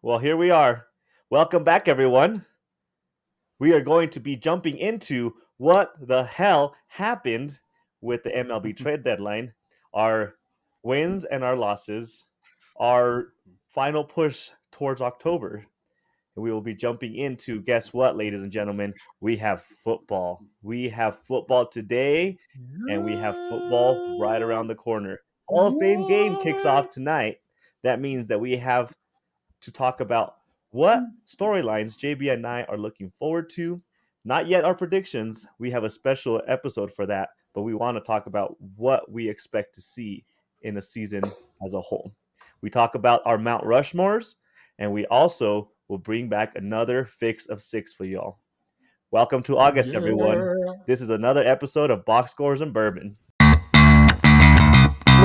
Well, here we are. Welcome back, everyone. We are going to be jumping into what the hell happened with the MLB trade deadline, our wins and our losses, our final push towards October. And we will be jumping into, guess what, ladies and gentlemen? We have football. We have football today, and we have football right around the corner. Hall of Fame game kicks off tonight. That means that we have to talk about what storylines JB and I are looking forward to. Not yet our predictions. We have a special episode for that, but we want to talk about what we expect to see in the season as a whole. We talk about our Mount Rushmores, and we also will bring back another fix of six for y'all. Welcome to August, everyone. This is another episode of Box Scores and Bourbon. Look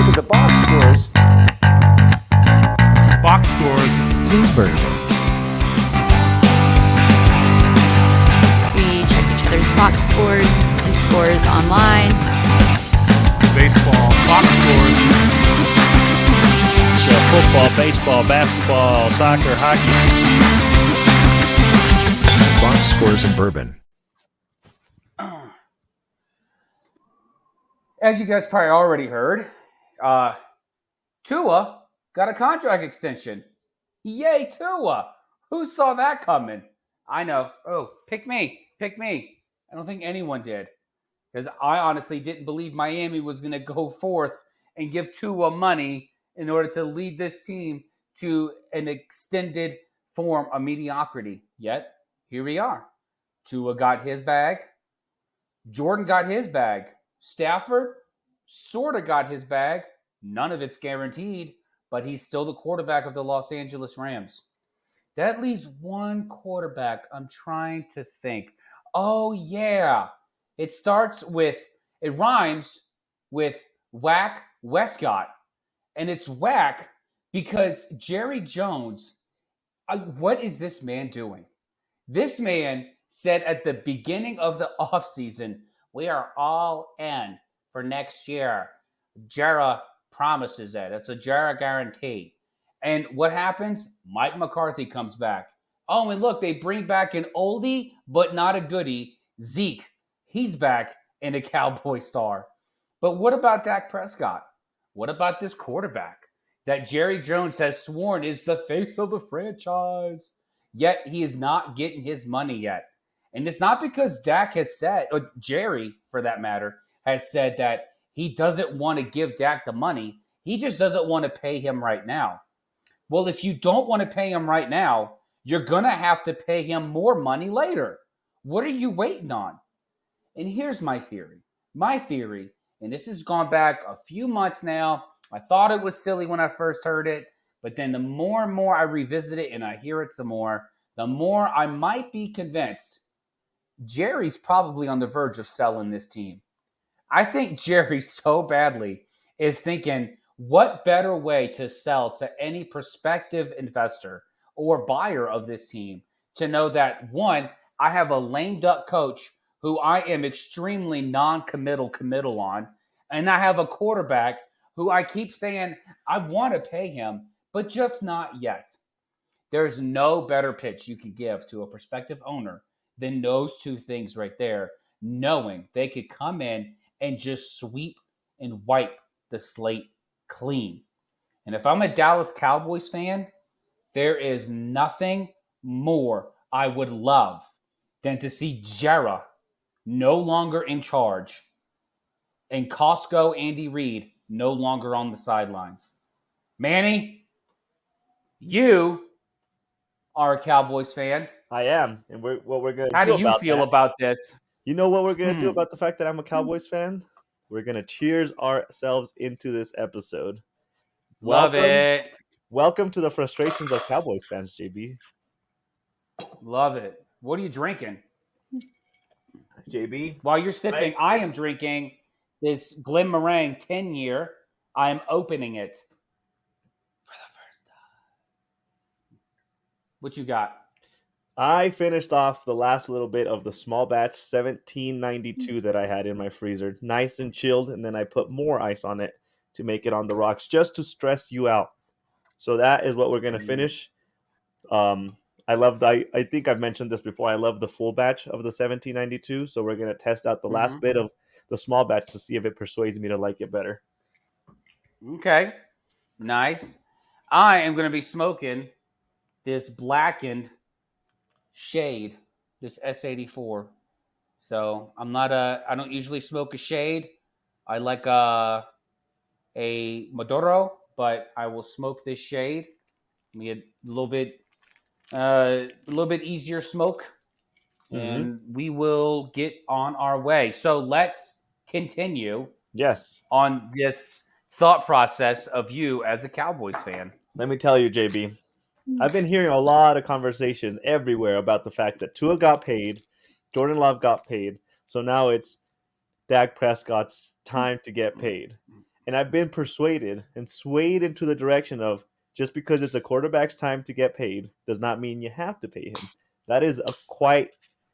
at the box scores. Box scores and bourbon. We check each other's box scores and scores online. baseball. Box scores. So football, baseball, basketball, soccer, hockey. Box scores and bourbon. As you guys probably already heard, Tua got a contract extension. Yay, Tua! Who saw that coming? I know. Oh, pick me. Pick me. I don't think anyone did. Because I honestly didn't believe Miami was going to go forth and give Tua money in order to lead this team to an extended form of mediocrity. Yet, here we are. Tua got his bag. Jordan got his bag. Stafford sort of got his bag. None of it's guaranteed, but he's still the quarterback of the Los Angeles Rams. That leaves one quarterback. I'm trying to think. Oh, yeah. It rhymes with Whack Westcott. And it's whack because Jerry Jones, what is this man doing? This man said at the beginning of the offseason, we are all in for next year. Jera promises that. It's a Jera guarantee. And what happens? Mike McCarthy comes back. Oh, and look, they bring back an oldie, but not a goodie, Zeke. He's back in a Cowboy star. But what about Dak Prescott? What about this quarterback that Jerry Jones has sworn is the face of the franchise? Yet he is not getting his money yet. And it's not because Dak has said, or Jerry, for that matter, has said that he doesn't want to give Dak the money. He just doesn't want to pay him right now. Well, if you don't want to pay him right now, you're going to have to pay him more money later. What are you waiting on? And here's my theory. My theory, and this has gone back a few months now. I thought it was silly when I first heard it, but then the more and more I revisit it and I hear it some more, the more I might be convinced Jerry's probably on the verge of selling this team. I think Jerry so badly is thinking, what better way to sell to any prospective investor or buyer of this team to know that, one, I have a lame duck coach who I am extremely committal on, and I have a quarterback who I keep saying I want to pay him, but just not yet. There's no better pitch you can give to a prospective owner than those two things right there, knowing they could come in and just sweep and wipe the slate clean. And if I'm a Dallas Cowboys fan, there is nothing more I would love than to see Jera no longer in charge and Costco Andy Reid no longer on the sidelines. Manny, you are a Cowboys fan. I am, and what we're going to do How do you about feel that, about this? You know what we're going to do about the fact that I'm a Cowboys fan? We're going to cheers ourselves into this episode. Love it. Welcome to the frustrations of Cowboys fans, JB. Love it. What are you drinking? JB? While you're sipping, I am drinking this Glen Meringue 10-year. I am opening it for the first time. What you got? I finished off the last little bit of the small batch 1792 that I had in my freezer. Nice and chilled, and then I put more ice on it to make it on the rocks just to stress you out. So that is what we're going to finish. I love I think I've mentioned this before. I love the full batch of the 1792, so we're gonna test out the last bit of the small batch to see if it persuades me to like it better. Okay, nice. I am going to be smoking this blackened shade, this S84. So I'm not a. I don't usually smoke a shade. I like a Maduro, but I will smoke this shade. Me a little bit easier smoke, Mm-hmm. and we will get on our way. So let's continue Yes. on this thought process of you as a Cowboys fan. Let me tell you, JB. I've been hearing a lot of conversations everywhere about the fact that Tua got paid, Jordan Love got paid, so now it's Dak Prescott's time to get paid. And I've been persuaded and swayed into the direction of just because it's a quarterback's time to get paid does not mean you have to pay him. That is quite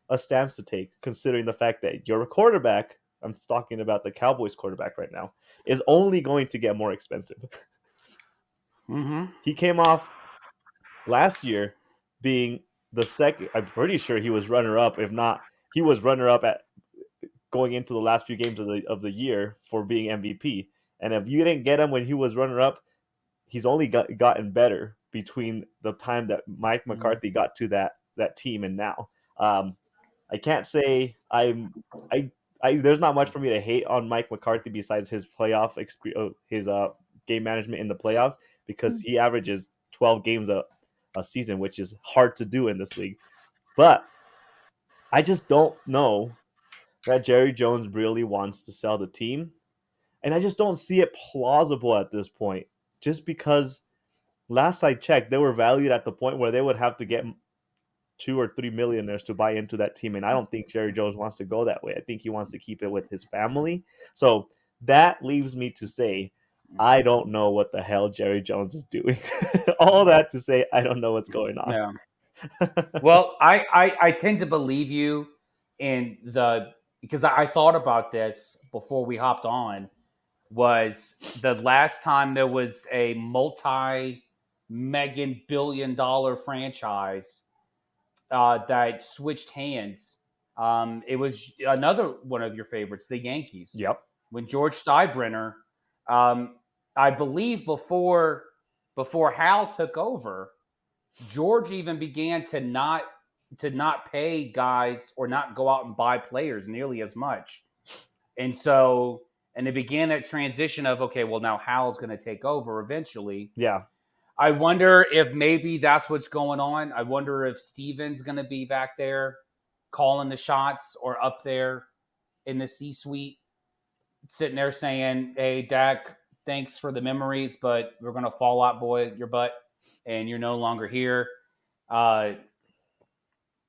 a stance to take, considering the fact that your quarterback, I'm talking about the Cowboys quarterback right now, is only going to get more expensive. Mm-hmm. He came off last year being the second. I'm pretty sure he was runner up. If not, he was runner up at going into the last few games of the year for being MVP. And if you didn't get him when he was runner up, he's only gotten better between the time that Mike McCarthy got to that team and now. I can't say I there's not much for me to hate on Mike McCarthy besides his playoff his game management in the playoffs because he averages 12 games a season, which is hard to do in this league. But I just don't know that Jerry Jones really wants to sell the team. And I just don't see it plausible at this point. Just because last I checked, they were valued at the point where they would have to get 2 or 3 millionaires to buy into that team. And I don't think Jerry Jones wants to go that way. I think he wants to keep it with his family. So that leaves me to say, I don't know what the hell Jerry Jones is doing. All that to say, I don't know what's going on. Yeah. Well, I tend to believe you in the because I thought about this before we hopped on was the last time there was a multi-million billion dollar franchise that switched hands. It was another one of your favorites, the Yankees. Yep. When George Steinbrenner, um, I believe before Hal took over, George even began to not pay guys or not go out and buy players nearly as much. And so and it began that transition of okay, well now Hal's going to take over eventually. Yeah. I wonder if maybe that's what's going on. I wonder if Steven's going to be back there calling the shots or up there in the C-suite sitting there saying, "Hey Dak, thanks for the memories, but we're going to fall out boy your butt and you're no longer here." Uh,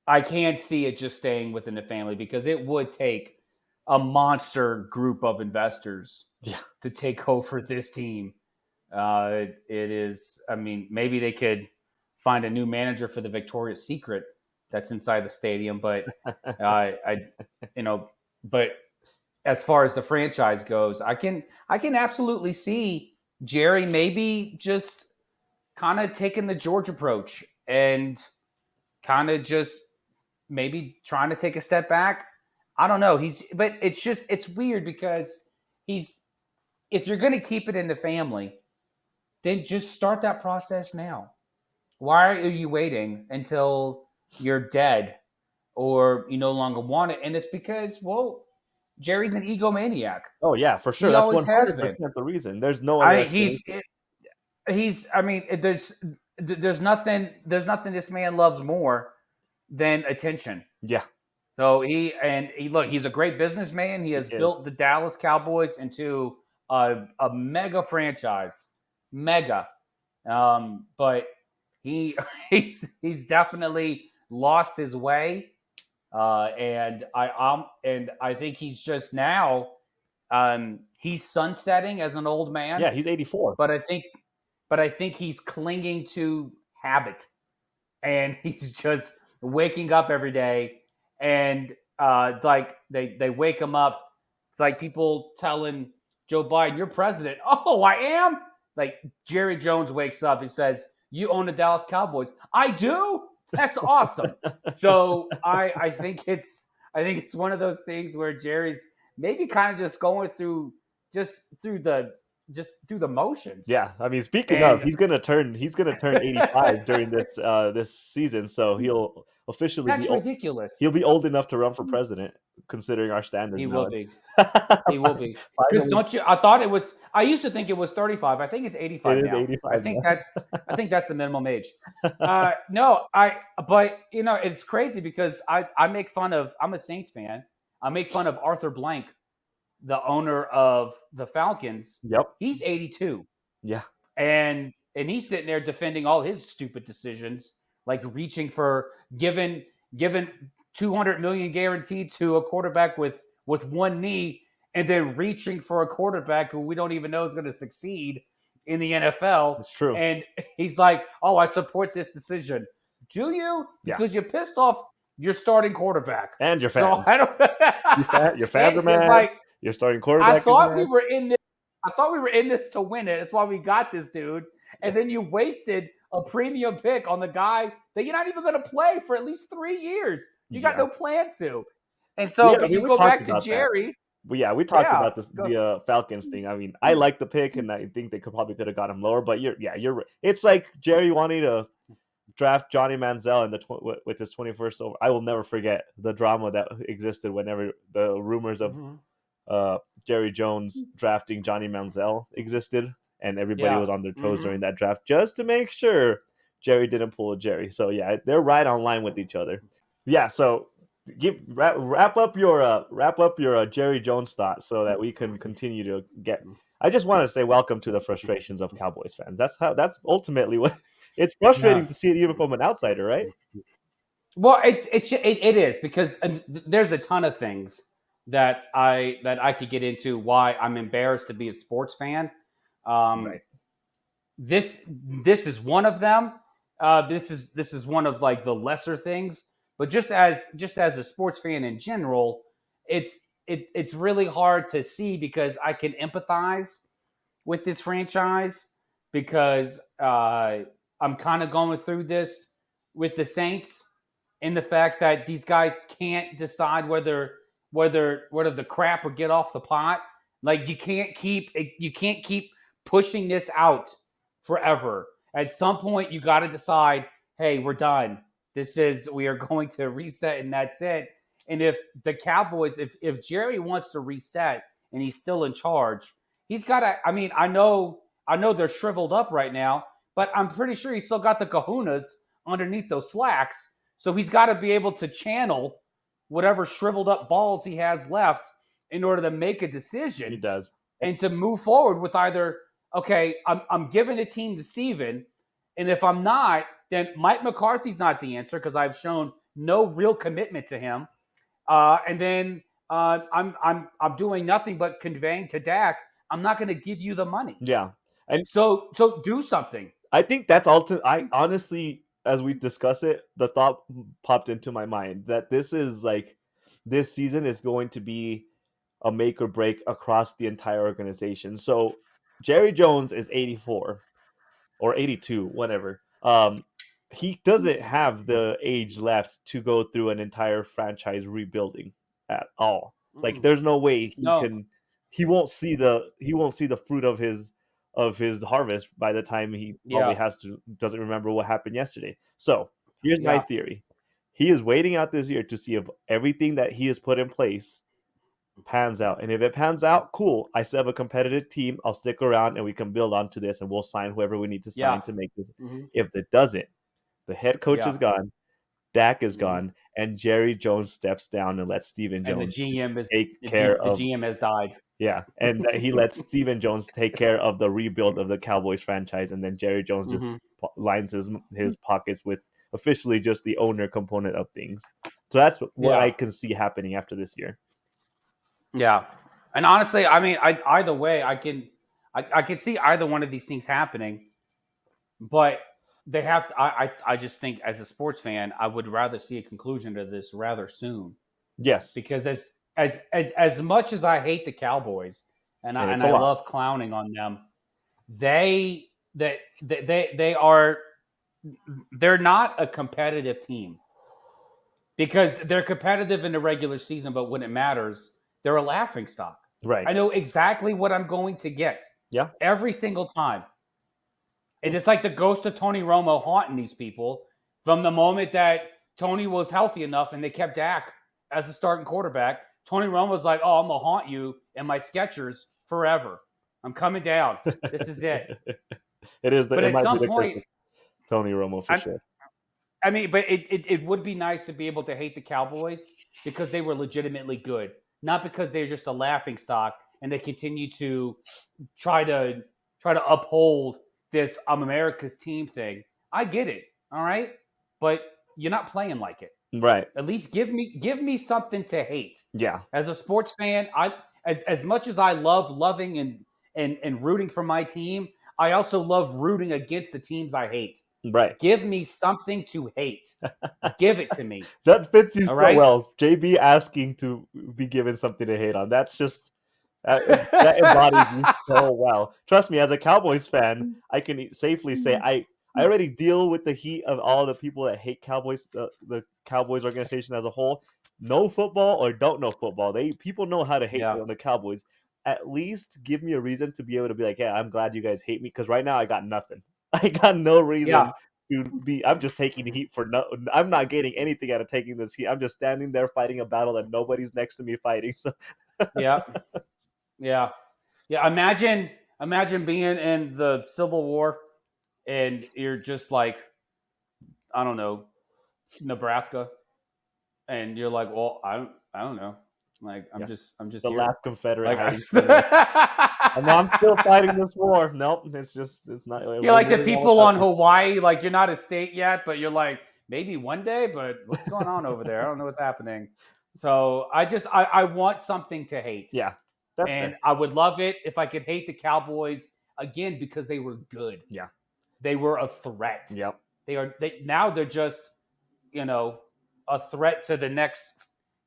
I can't see it just staying within the family because it would take a monster group of investors to take over this team. It is, I mean, maybe they could find a new manager for the Victoria's Secret that's inside the stadium, but I, you know, but as far as the franchise goes, I can absolutely see Jerry maybe just kind of taking the George approach and kind of just maybe trying to take a step back. I don't know. But it's weird because he's, if you're going to keep it in the family, then just start that process now. Why are you waiting until you're dead or you no longer want it? And it's because, well, Jerry's an egomaniac. Oh yeah, for sure. He That's always one has hundred been. percent the reason. There's no other I explanation. he's I mean, there's nothing this man loves more than attention. Yeah, So he look, he's a great businessman. He has is. built the Dallas Cowboys into a mega franchise, mega. But he he's definitely lost his way, and I think he's just now he's sunsetting as an old man. Yeah, he's 84. But I think he's clinging to habit and he's just waking up every day and like they wake him up. It's like people telling Joe Biden, "You're president." Oh, I am. Like Jerry Jones wakes up. He says, you own the Dallas Cowboys. I do. That's awesome. So I think it's one of those things where Jerry's maybe kind of just going through the motions. Yeah, I mean, speaking of, And he's gonna turn 85 during this season, so he'll officially be that's ridiculous. he'll be old enough to run for president, considering our standards He now. will be. He will be. Because Finally, don't you? I thought it was. I used to think it was 35. I think it's it 85 is now. I 85 think now. that's the minimum age. No, But it's crazy because I make fun of. I'm a Saints fan. I make fun of Arthur Blank, the owner of the Falcons. Yep. He's 82, Yeah. and he's sitting there defending all his stupid decisions, like reaching for given 200 million guaranteed to a quarterback with one knee, and then reaching for a quarterback who we don't even know is going to succeed in the NFL. It's true. And he's like, "Oh, I support this decision." Do you? Yeah. Because you pissed off your starting quarterback And your So fans. I don't. Your fans are It's mad. like Your starting I quarterback is thought we mad. were in this. I thought we were in this to win it. That's why we got this dude. And then you wasted a premium pick on the guy that you're not even going to play for at least 3 years. You got Yeah. no plan to. And so, but We you go talked back to about that. Jerry. But yeah, we talked Yeah, about this the Falcons thing. I mean, I like the pick, and I think they probably could have got him lower. But you're right. It's like Jerry wanting to draft Johnny Manziel in with his 21st over. I will never forget the drama that existed whenever the rumors of Jerry Jones drafting Johnny Manziel existed, and everybody Yeah. was on their toes during that draft just to make sure Jerry didn't pull a Jerry. So yeah, they're right on line with each other. Yeah, so wrap up your Jerry Jones thoughts so that we can continue to get. I just want to say welcome to the frustrations of Cowboys fans. That's ultimately what it's frustrating Yeah. to see it even from an outsider, right? Well, it is because there's a ton of things that I could get into why I'm embarrassed to be a sports fan. Right. This is one of them. This is one of like the lesser things, but just as a sports fan in general, it's really hard to see because I can empathize with this franchise because I'm kind of going through this with the Saints in the fact that these guys can't decide whether the crap or get off the pot. Like you can't keep pushing this out forever. At some point, you got to decide, hey, we're done. We are going to reset, and that's it. And if the Cowboys, if Jerry wants to reset and he's still in charge, he's got to. I mean, I know they're shriveled up right now, but I'm pretty sure he's still got the kahunas underneath those slacks. So he's got to be able to channel whatever shriveled up balls he has left in order to make a decision. He does. And to move forward with either, okay, I'm giving the team to Steven, and if I'm not, then Mike McCarthy's not the answer because I've shown no real commitment to him. And then I'm doing nothing but conveying to Dak, I'm not going to give you the money. Yeah. And so do something. I think that's ultimate. I honestly, as we discuss it, the thought popped into my mind that this season is going to be a make or break across the entire organization. So Jerry Jones is 84 or 82, whatever. He doesn't have the age left to go through an entire franchise rebuilding at all. Like there's no way he won't see the fruit of his harvest by the time he probably doesn't remember what happened yesterday. So here's my theory. He is waiting out this year to see if everything that he has put in place pans out. And if it pans out, cool. I still have a competitive team. I'll stick around and we can build onto this and we'll sign whoever we need to sign to make this. If it doesn't, the head coach is gone, Dak is gone, and Jerry Jones steps down and lets Steven Jones and the GM is take care of the GM has died. Yeah, and he lets Steven Jones take care of the rebuild of the Cowboys franchise, and then Jerry Jones just lines his pockets with officially just the owner component of things. So that's what I can see happening after this year. Yeah, and honestly, I mean, either way, I can see either one of these things happening, but they have to. I just think as a sports fan, I would rather see a conclusion to this rather soon. Yes, because as much as I hate the Cowboys and I love clowning on them, they are they're not a competitive team because they're competitive in the regular season, but when it matters, they're a laughing stock. Right. I know exactly what I'm going to get Yeah. every single time. And it's like the ghost of Tony Romo haunting these people from the moment that Tony was healthy enough and they kept Dak as a starting quarterback. Tony Romo was like, "Oh, I'm gonna haunt you and my Skechers forever. I'm coming down. This is it." But It at might be some the curse of point, Tony Romo for I'm, sure. I mean, but it would be nice to be able to hate the Cowboys because they were legitimately good, not because they're just a laughing stock and they continue to try to uphold this "I'm America's team" thing. I get it, all right, but you're not playing like it. Right. At least give me something to hate. Yeah. As a sports fan, I as much as I love loving and rooting for my team, I also love rooting against the teams I hate. Right. Give me something to hate. Give it to me. That fits you All so right? well. JB asking to be given something to hate on. That's just that embodies you so well. Trust me, as a Cowboys fan, I can safely say I already deal with the heat of all the people that hate Cowboys, the Cowboys organization as a whole. Know football or don't know football, people know how to hate Yeah. on the Cowboys. At least give me a reason to be able to be like, yeah, I'm glad you guys hate me because right now I got nothing. I got no Yeah. reason to be. I'm just taking the heat for no. I'm not getting anything out of taking this heat. I'm just standing there fighting a battle that nobody's next to me fighting. So Yeah. Yeah. Yeah. Imagine being in the Civil War and you're just like, I don't know, Nebraska, and you're like, well, I don't know. Like yeah, I'm just the here. last Confederate Like hiding somewhere. And I'm still fighting this war. Nope, it's not. you're We're like the moving on people without on me. Hawaii, like you're not a state yet, but you're like, maybe one day, but what's going on over there? I don't know what's happening. So I want something to hate. Yeah, that's And fair. I would love it if I could hate the Cowboys again because they were good. Yeah, They were a threat. yep. Now they're just, a threat to the next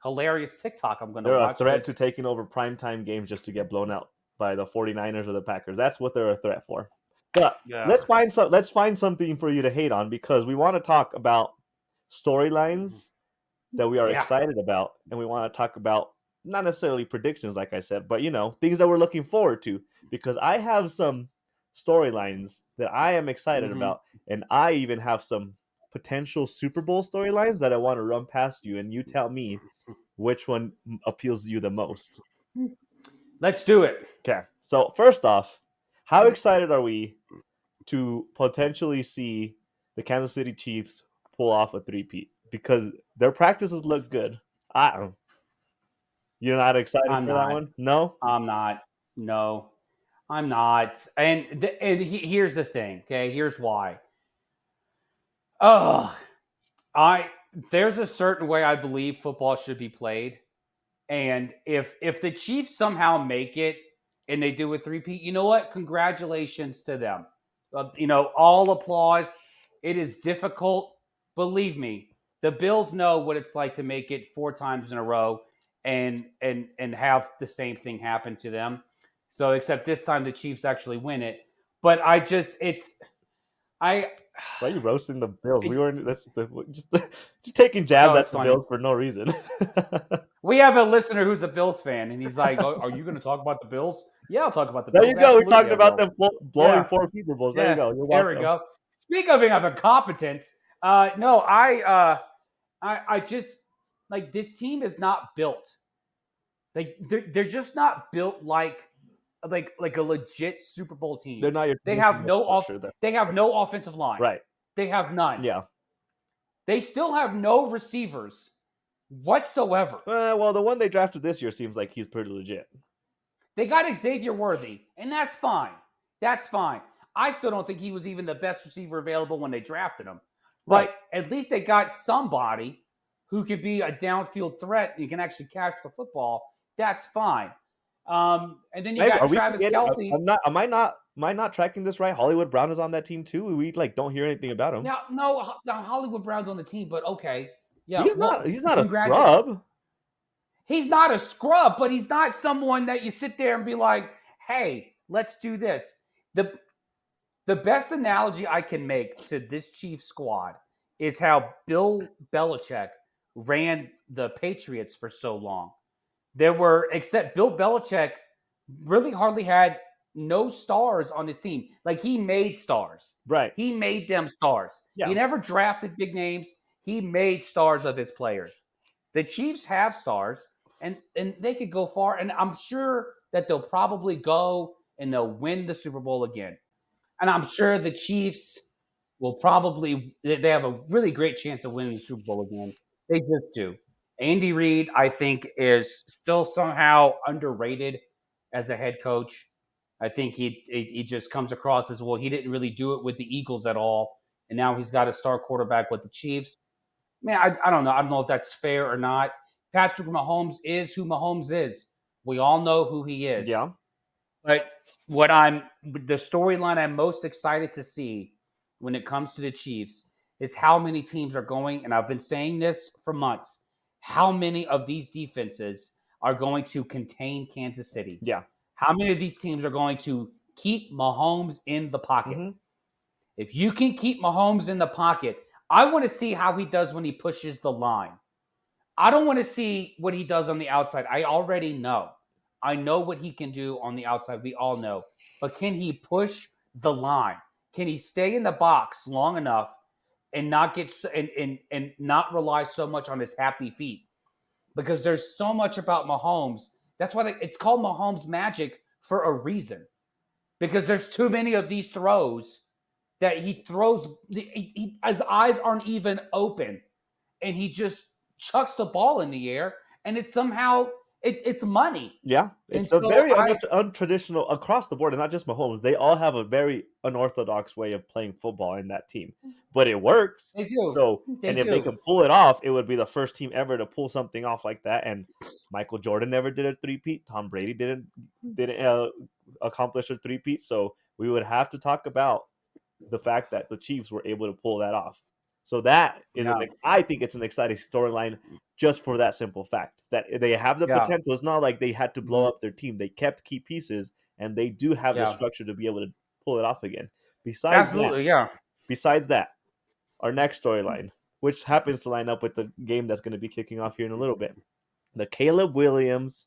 hilarious TikTok I'm gonna They're a watch. threat to taking over primetime games just to get blown out by the 49ers or the Packers. That's what they're a threat for. But Yeah. let's find something for you to hate on because we want to talk about storylines that we are Yeah. excited about, and we want to talk about not necessarily predictions, like I said, but things that we're looking forward to. Because I have some storylines that I am excited Mhm. about, and I even have some potential Super Bowl storylines that I want to run past you, and you tell me which one appeals to you the most. Let's do it. Okay, so first off, how excited are we to potentially see the Kansas City Chiefs pull off a three-peat? Because their practices look good. You're not excited I'm for that not. one? No? I'm not. No, I'm not. Here's the thing. Okay, here's why. Oh, I there's a certain way I believe football should be played, and if the Chiefs somehow make it and they do a three-peat, you know what? Congratulations to them. All applause. It is difficult. Believe me, the Bills know what it's like to make it 4 times in a row and have the same thing happen to them. So, except this time the Chiefs actually win it. But I Why are you roasting the Bills? We it, weren't just taking jabs oh, at it's the funny. Bills for no reason. We have a listener who's a Bills fan, and he's like, "Oh, are you going to talk about the Bills?" Yeah, I'll talk about the There Bills. you go. We Absolutely, talked I about will. them blowing Yeah, 4 Super Bowls. There you yeah. go. You're There we welcome. go. Speak of incompetence. No, I just like this team is not built. They're just not built like a legit Super Bowl team. They're not your They have traditional no structure there. They have no offensive line. Right. They have none. Yeah. They still have no receivers whatsoever. Well, the one they drafted this year seems like he's pretty legit. They got Xavier Worthy, and that's fine. That's fine. I still don't think he was even the best receiver available when they drafted him. Right. But at least they got somebody who could be a downfield threat and you can actually catch the football. That's fine. And then you Maybe, got are we Travis forgetting? Kelce. Am I not tracking this right? Hollywood Brown is on that team too. We don't hear anything about him. No, Hollywood Brown's on the team, but okay. Yeah, He's well, not a scrub. He's not a scrub, but he's not someone that you sit there and be like, hey, let's do this. The best analogy I can make to this Chiefs squad is how Bill Belichick ran the Patriots for so long. There were, except Bill Belichick really hardly had no stars on his team. Like, he made stars. Right. He made them stars. Yeah. He never drafted big names. He made stars of his players. The Chiefs have stars, and they could go far. And I'm sure that they'll probably go and they'll win the Super Bowl again. And I'm sure the Chiefs will probably they have a really great chance of winning the Super Bowl again. They just do. Andy Reid, I think, is still somehow underrated as a head coach. I think he just comes across as, well, he didn't really do it with the Eagles at all, and now he's got a star quarterback with the Chiefs. Man, I don't know. I don't know if that's fair or not. Patrick Mahomes is who Mahomes is. We all know who he is. Yeah. But the storyline I'm most excited to see when it comes to the Chiefs is how many teams are going, and I've been saying this for months, how many of these defenses are going to contain Kansas City? Yeah. How many of these teams are going to keep Mahomes in the pocket? Mm-hmm. If you can keep Mahomes in the pocket, I want to see how he does when he pushes the line. I don't want to see what he does on the outside. I already know. I know what he can do on the outside. We all know. But can he push the line? Can he stay in the box long enough and not get and not rely so much on his happy feet? Because there's so much about Mahomes. That's why it's called Mahomes magic for a reason. Because there's too many of these throws that he throws. His eyes aren't even open, and he just chucks the ball in the air, and it's somehow it's money. Yeah, And it's a so very untraditional across the board, and not just Mahomes. They all have a very unorthodox way of playing football in that team, but it works. They do. So, They and if they do. can pull it off, it would be the first team ever to pull something off like that. And Michael Jordan never did a three-peat. Tom Brady didn't accomplish a three-peat. So we would have to talk about the fact that the Chiefs were able to pull that off. So that is Yeah. I think it's an exciting storyline just for that simple fact that they have the Yeah. potential. It's not like they had to blow Mhm. up their team. They kept key pieces, and they do have the Yeah. structure to be able to pull it off again. Besides Absolutely, yeah. that, our next storyline, which happens to line up with the game that's going to be kicking off here in a little bit, the Caleb Williams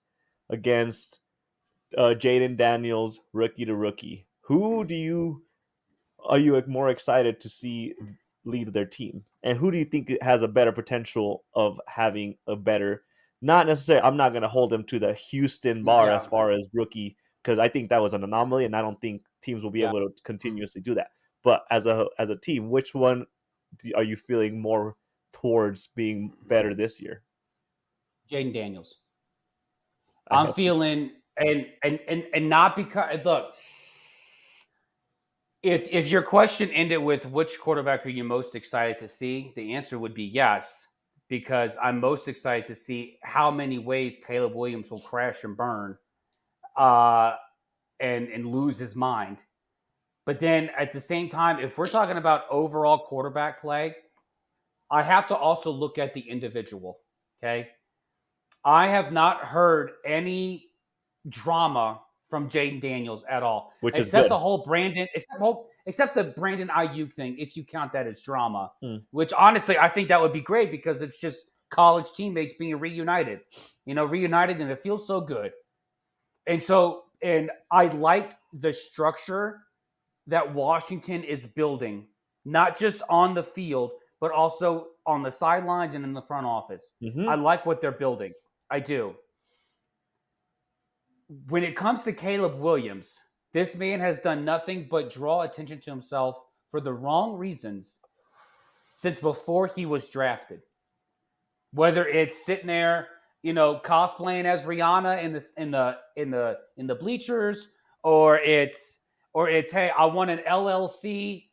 against Jaden Daniels, rookie to rookie. Who are you more excited to see lead their team, and who do you think has a better potential of having a better? Not necessarily. I'm not going to hold them to the Houston bar as Yeah. far as rookie, because I think that was an anomaly, and I don't think teams will be Yeah. able to continuously do that. But as a team, which one are you feeling more towards being better this year? Jaden Daniels. I I'm have feeling and not because, look, if your question ended with which quarterback are you most excited to see, the answer would be yes, because I'm most excited to see how many ways Caleb Williams will crash and burn, uh, and lose his mind. But then at the same time, if we're talking about overall quarterback play, I have to also look at the individual. Okay, I have not heard any drama from Jaden Daniels at all, which is except good. the whole Brandon, except the Brandon Ayuk thing, if you count that as drama. Which honestly, I think that would be great because it's just college teammates being reunited, reunited, and it feels so good. And I like the structure that Washington is building, not just on the field, but also on the sidelines and in the front office. Mm-hmm. I like what they're building. I do. When it comes to Caleb Williams, this man has done nothing but draw attention to himself for the wrong reasons since before he was drafted. Whether it's sitting there, cosplaying as Rihanna in the bleachers, or it's hey, I want an LLC,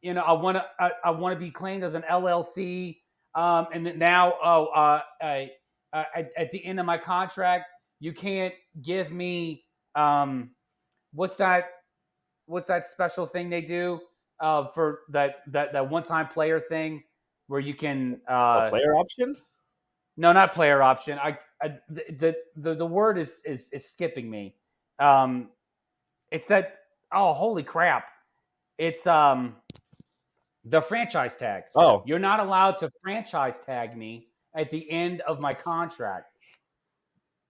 I want to be claimed as an LLC, and then now at the end of my contract, you can't give me what's that special thing they do for that one time player thing where you can A player option? no, not player option. The word is skipping me. It's that. Oh, holy crap! It's the franchise tag. Oh, You're not allowed to franchise tag me at the end of my contract.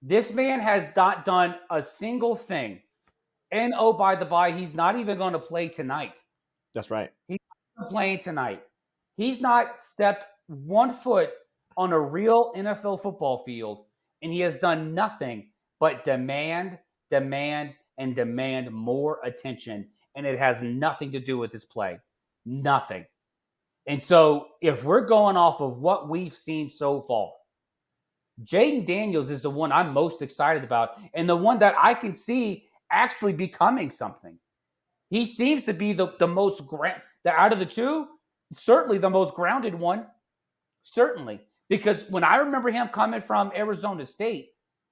This man has not done a single thing. And oh, by the by, he's not even going to play tonight. that's right. He's not playing tonight. He's not stepped 1 foot on a real NFL football field, and he has done nothing but demand, and demand more attention. And it has nothing to do with his play. Nothing. And so, if we're going off of what we've seen so far, Jaden Daniels is the one I'm most excited about, and the one that I can see actually becoming something. He seems to be the most out of the two, certainly the most grounded one. Certainly. Because when I remember him coming from Arizona State,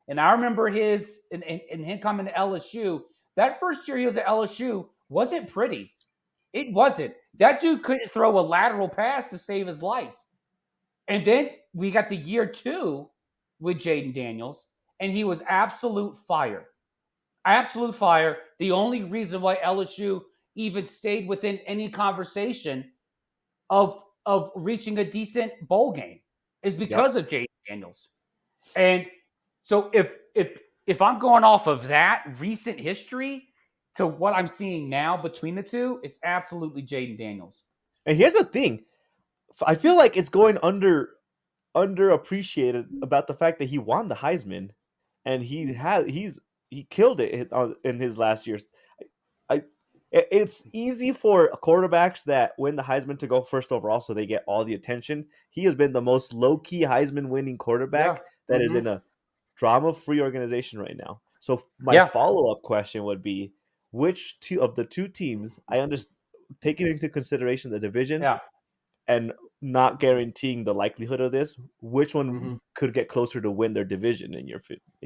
and I remember and him coming to LSU, that first year he was at LSU wasn't pretty. It wasn't. That dude couldn't throw a lateral pass to save his life. And then we got the year 2 with Jaden Daniels, and he was absolute fire. Absolute fire. The only reason why LSU even stayed within any conversation of reaching a decent bowl game is because of Jaden Daniels. And so if I'm going off of that recent history to what I'm seeing now between the two, it's absolutely Jaden Daniels. And here's the thing. I feel like it's going underappreciated about the fact that he won the Heisman, and he killed it in his last years. It's easy for quarterbacks that win the Heisman to go first overall, so they get all the attention. He has been the most low key Heisman winning quarterback that is in a drama free organization right now. So my follow up question would be, which two of the two teams, I understand, taking into consideration the division and not guaranteeing the likelihood of this, which one could get closer to win their division in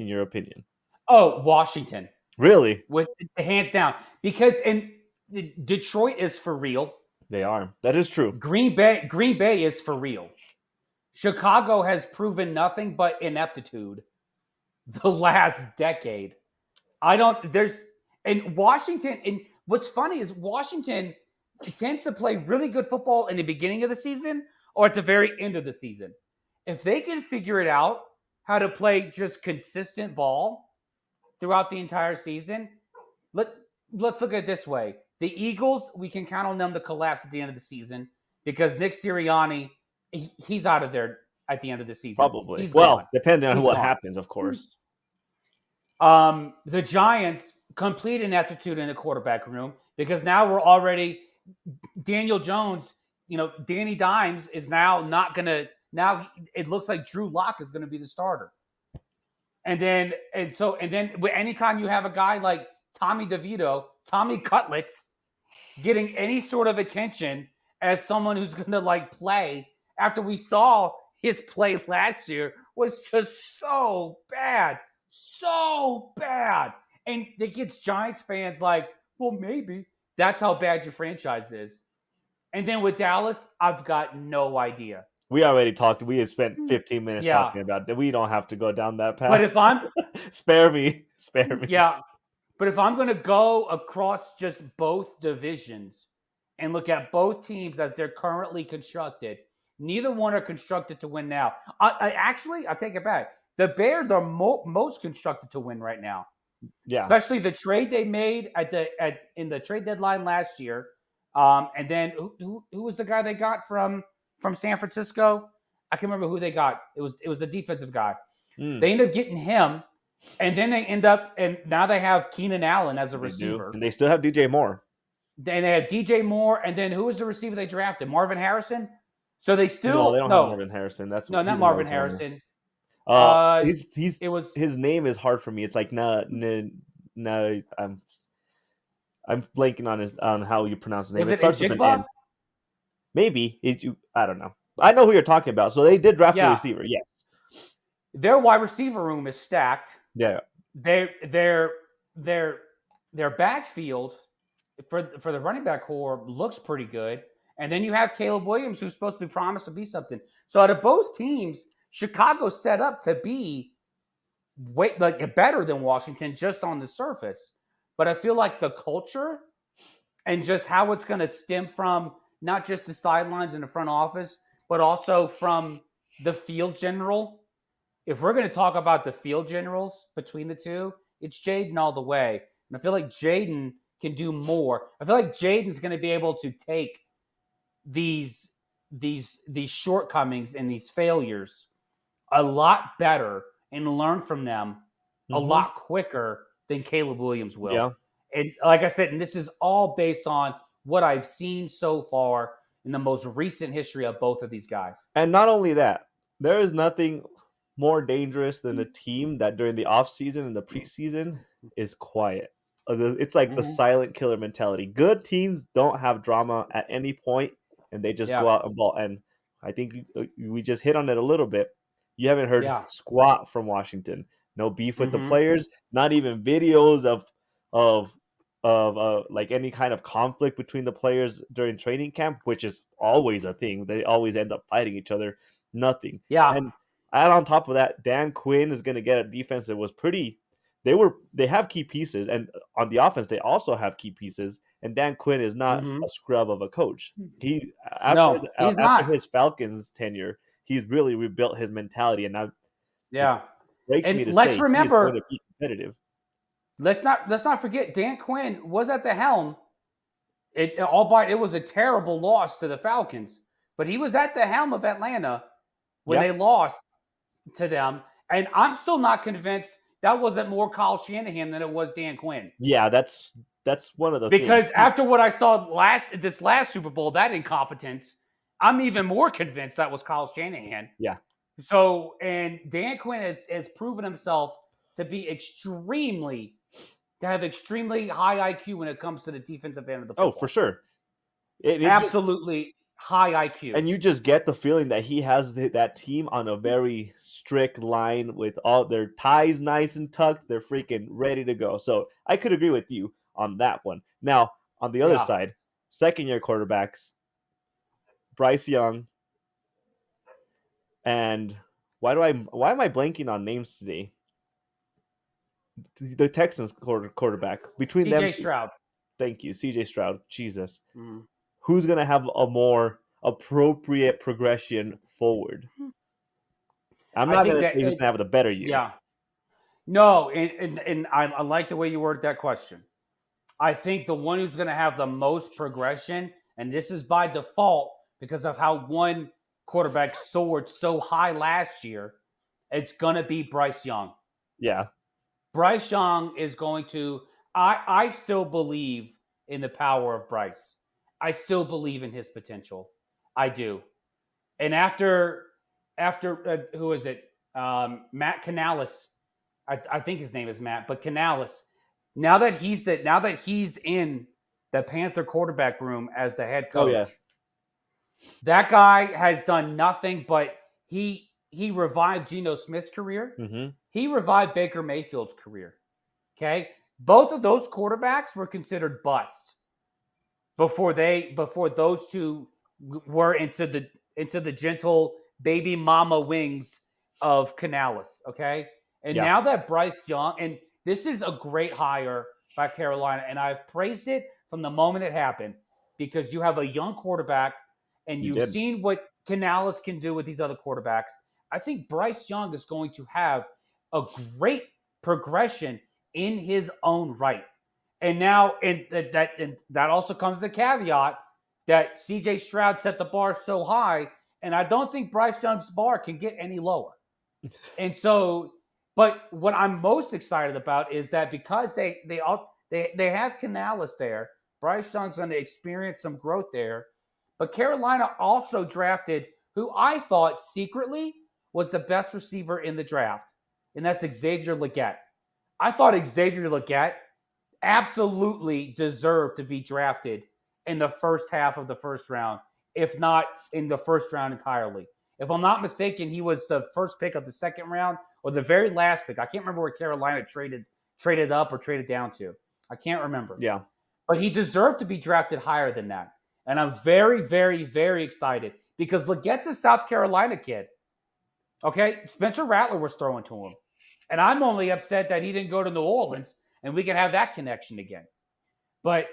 your opinion? Oh, Washington. Really? With hands down. Because Detroit is for real. They are. That is true. Green Bay is for real. Chicago has proven nothing but ineptitude the last decade. And Washington, and what's funny is Washington tends to play really good football in the beginning of the season or at the very end of the season. If they can figure it out how to play just consistent ball throughout the entire season, let's look at it this way. The Eagles, we can count on them to collapse at the end of the season because Nick Sirianni, he's out of there at the end of the season. Probably. He's well, gone. Depending on what happens, of course. The Giants complete ineptitude in the quarterback room because now we're already Daniel Jones, Danny Dimes is now not going to – now it looks like Drew Lock is going to be the starter. And then anytime you have a guy like Tommy DeVito, Tommy Cutlets, getting any sort of attention as someone who's going to play after we saw his play last year was just so bad, and it gets Giants fans like, well, maybe that's how bad your franchise is. And then with Dallas, I've got no idea. We already talked. We had spent 15 minutes talking about that. We don't have to go down that path. But if I'm spare me. Yeah. But if I'm going to go across just both divisions and look at both teams as they're currently constructed, neither one are constructed to win now. I'll take it back. The Bears are most constructed to win right now. Yeah. Especially the trade they made in the trade deadline last year. And then who was the guy they got from San Francisco? I can't remember who they got. It was the defensive guy. They ended up getting him, and then and now they have Keenan Allen as a receiver. And they still have DJ Moore. And they had DJ Moore, and then who was the receiver they drafted? Marvin Harrison? So they still they don't have Marvin Harrison. Not Marvin Harrison. His name is hard for me. It's like I'm blanking on how you pronounce his name. Was it starts with an Njigba? N. Maybe I don't know. I know who you're talking about. So they did draft a receiver. Yes, their wide receiver room is stacked. Yeah, their backfield for the running back core looks pretty good. And then you have Caleb Williams, who's supposed to be promised to be something. So out of both teams, Chicago's set up to be better than Washington just on the surface. But I feel like the culture and just how it's going to stem from not just the sidelines and the front office, but also from the field general. If we're going to talk about the field generals between the two, it's Jaden all the way. And I feel like Jaden can do more. I feel like Jaden's going to be able to take these these shortcomings and these failures a lot better and learn from them a Mm-hmm. lot quicker than Caleb Williams will. Yeah. And like I said, and this is all based on what I've seen so far in the most recent history of both of these guys. And not only that, there is nothing more dangerous than a team that during the offseason and the preseason is quiet. It's like the Mm-hmm. silent killer mentality. Good teams don't have drama at any point, and they just Yeah. go out and ball. And I think we just hit on it a little bit. You haven't heard Yeah. squat from Washington. No beef with the Mm-hmm. players. Not even videos of like any kind of conflict between the players during training camp, which is always a thing. They always end up fighting each other. Nothing. Yeah. And add on top of that, Dan Quinn is going to get a defense that was pretty. They have key pieces, and on the offense they also have key pieces. And Dan Quinn is not Mm-hmm. a scrub of a coach. He No, he's after not. his Falcons tenure, he's really rebuilt his mentality, and now it Yeah. breaks And me to let's say he is going remember, to be competitive. let's not forget Dan Quinn was at the helm. It was a terrible loss to the Falcons, but he was at the helm of Atlanta when Yeah, they lost to them. And I'm still not convinced that wasn't more Kyle Shanahan than it was Dan Quinn. yeah, that's one of the Because things. after what I saw this last Super Bowl, that incompetence, I'm even more convinced that was Kyle Shanahan. Yeah. So, and Dan Quinn has proven himself to be to have extremely high IQ when it comes to the defensive end of the football. Oh, for sure. Absolutely high IQ. And you just get the feeling that he has that team on a very strict line with all their ties nice and tucked. They're freaking ready to go. So I could agree with you on that one. Now, on the other Yeah. side, second-year quarterbacks, Bryce Young, and why am I blanking on names today? The Texans quarterback between them. CJ Stroud. Thank you, CJ Stroud. Jesus, Mhm. who's gonna have a more appropriate progression forward? I'm I not think gonna that say who's gonna have the better year. yeah. No, and I like the way you worded that question. I think the one who's going to have the most progression, and this is by default because of how one quarterback soared so high last year, it's going to be Bryce Young. Yeah. Bryce Young is going to. I still believe in the power of Bryce. I still believe in his potential. I do. And after who is it? Matt Canales. I think his name is Matt, but Canales. Now that he's in the Panther quarterback room as the head Oh coach, yeah. that guy has done nothing but he revived Geno Smith's career. Mm-hmm. He revived Baker Mayfield's career. Okay, both of those quarterbacks were considered busts before those two were into the gentle baby mama wings of Canales. Okay, and Yeah. now that Bryce Young, and this is a great hire by Carolina, and I've praised it from the moment it happened because you have a young quarterback, and You you've did. seen what Canales can do with these other quarterbacks. I think Bryce Young is going to have a great progression in his own right. And now, and that also comes the caveat that CJ Stroud set the bar so high, and I don't think Bryce Young's bar can get any lower. And so, but what I'm most excited about is that because they have Canales there, Bryce Young's going to experience some growth there. But Carolina also drafted who I thought secretly was the best receiver in the draft, and that's Xavier Legette. I thought Xavier Legette absolutely deserved to be drafted in the first half of the first round, if not in the first round entirely. If I'm not mistaken, he was the first pick of the second round or the very last pick. I can't remember where Carolina traded up or traded down to. I can't remember. Yeah. But he deserved to be drafted higher than that. And I'm very, very, very excited because Legette's a South Carolina kid. Okay? Spencer Rattler was throwing to him. And I'm only upset that he didn't go to New Orleans and we can have that connection again. But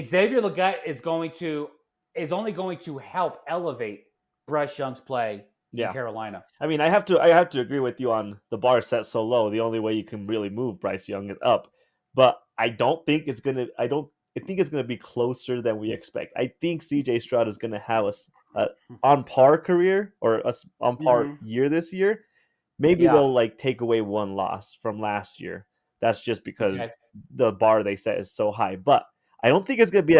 Xavier Leggett is only going to help elevate Bryce Young's play in Yeah. Carolina. I mean, I have to agree with you on the bar set so low. The only way you can really move Bryce Young is up, but I don't think it's gonna. I don't. I think it's gonna be closer than we expect. I think C.J. Stroud is gonna have a on par career or on par Mm-hmm. year this year. Maybe Yeah. they'll like take away one loss from last year. That's just because Okay. the bar they set is so high. But I don't think it's gonna be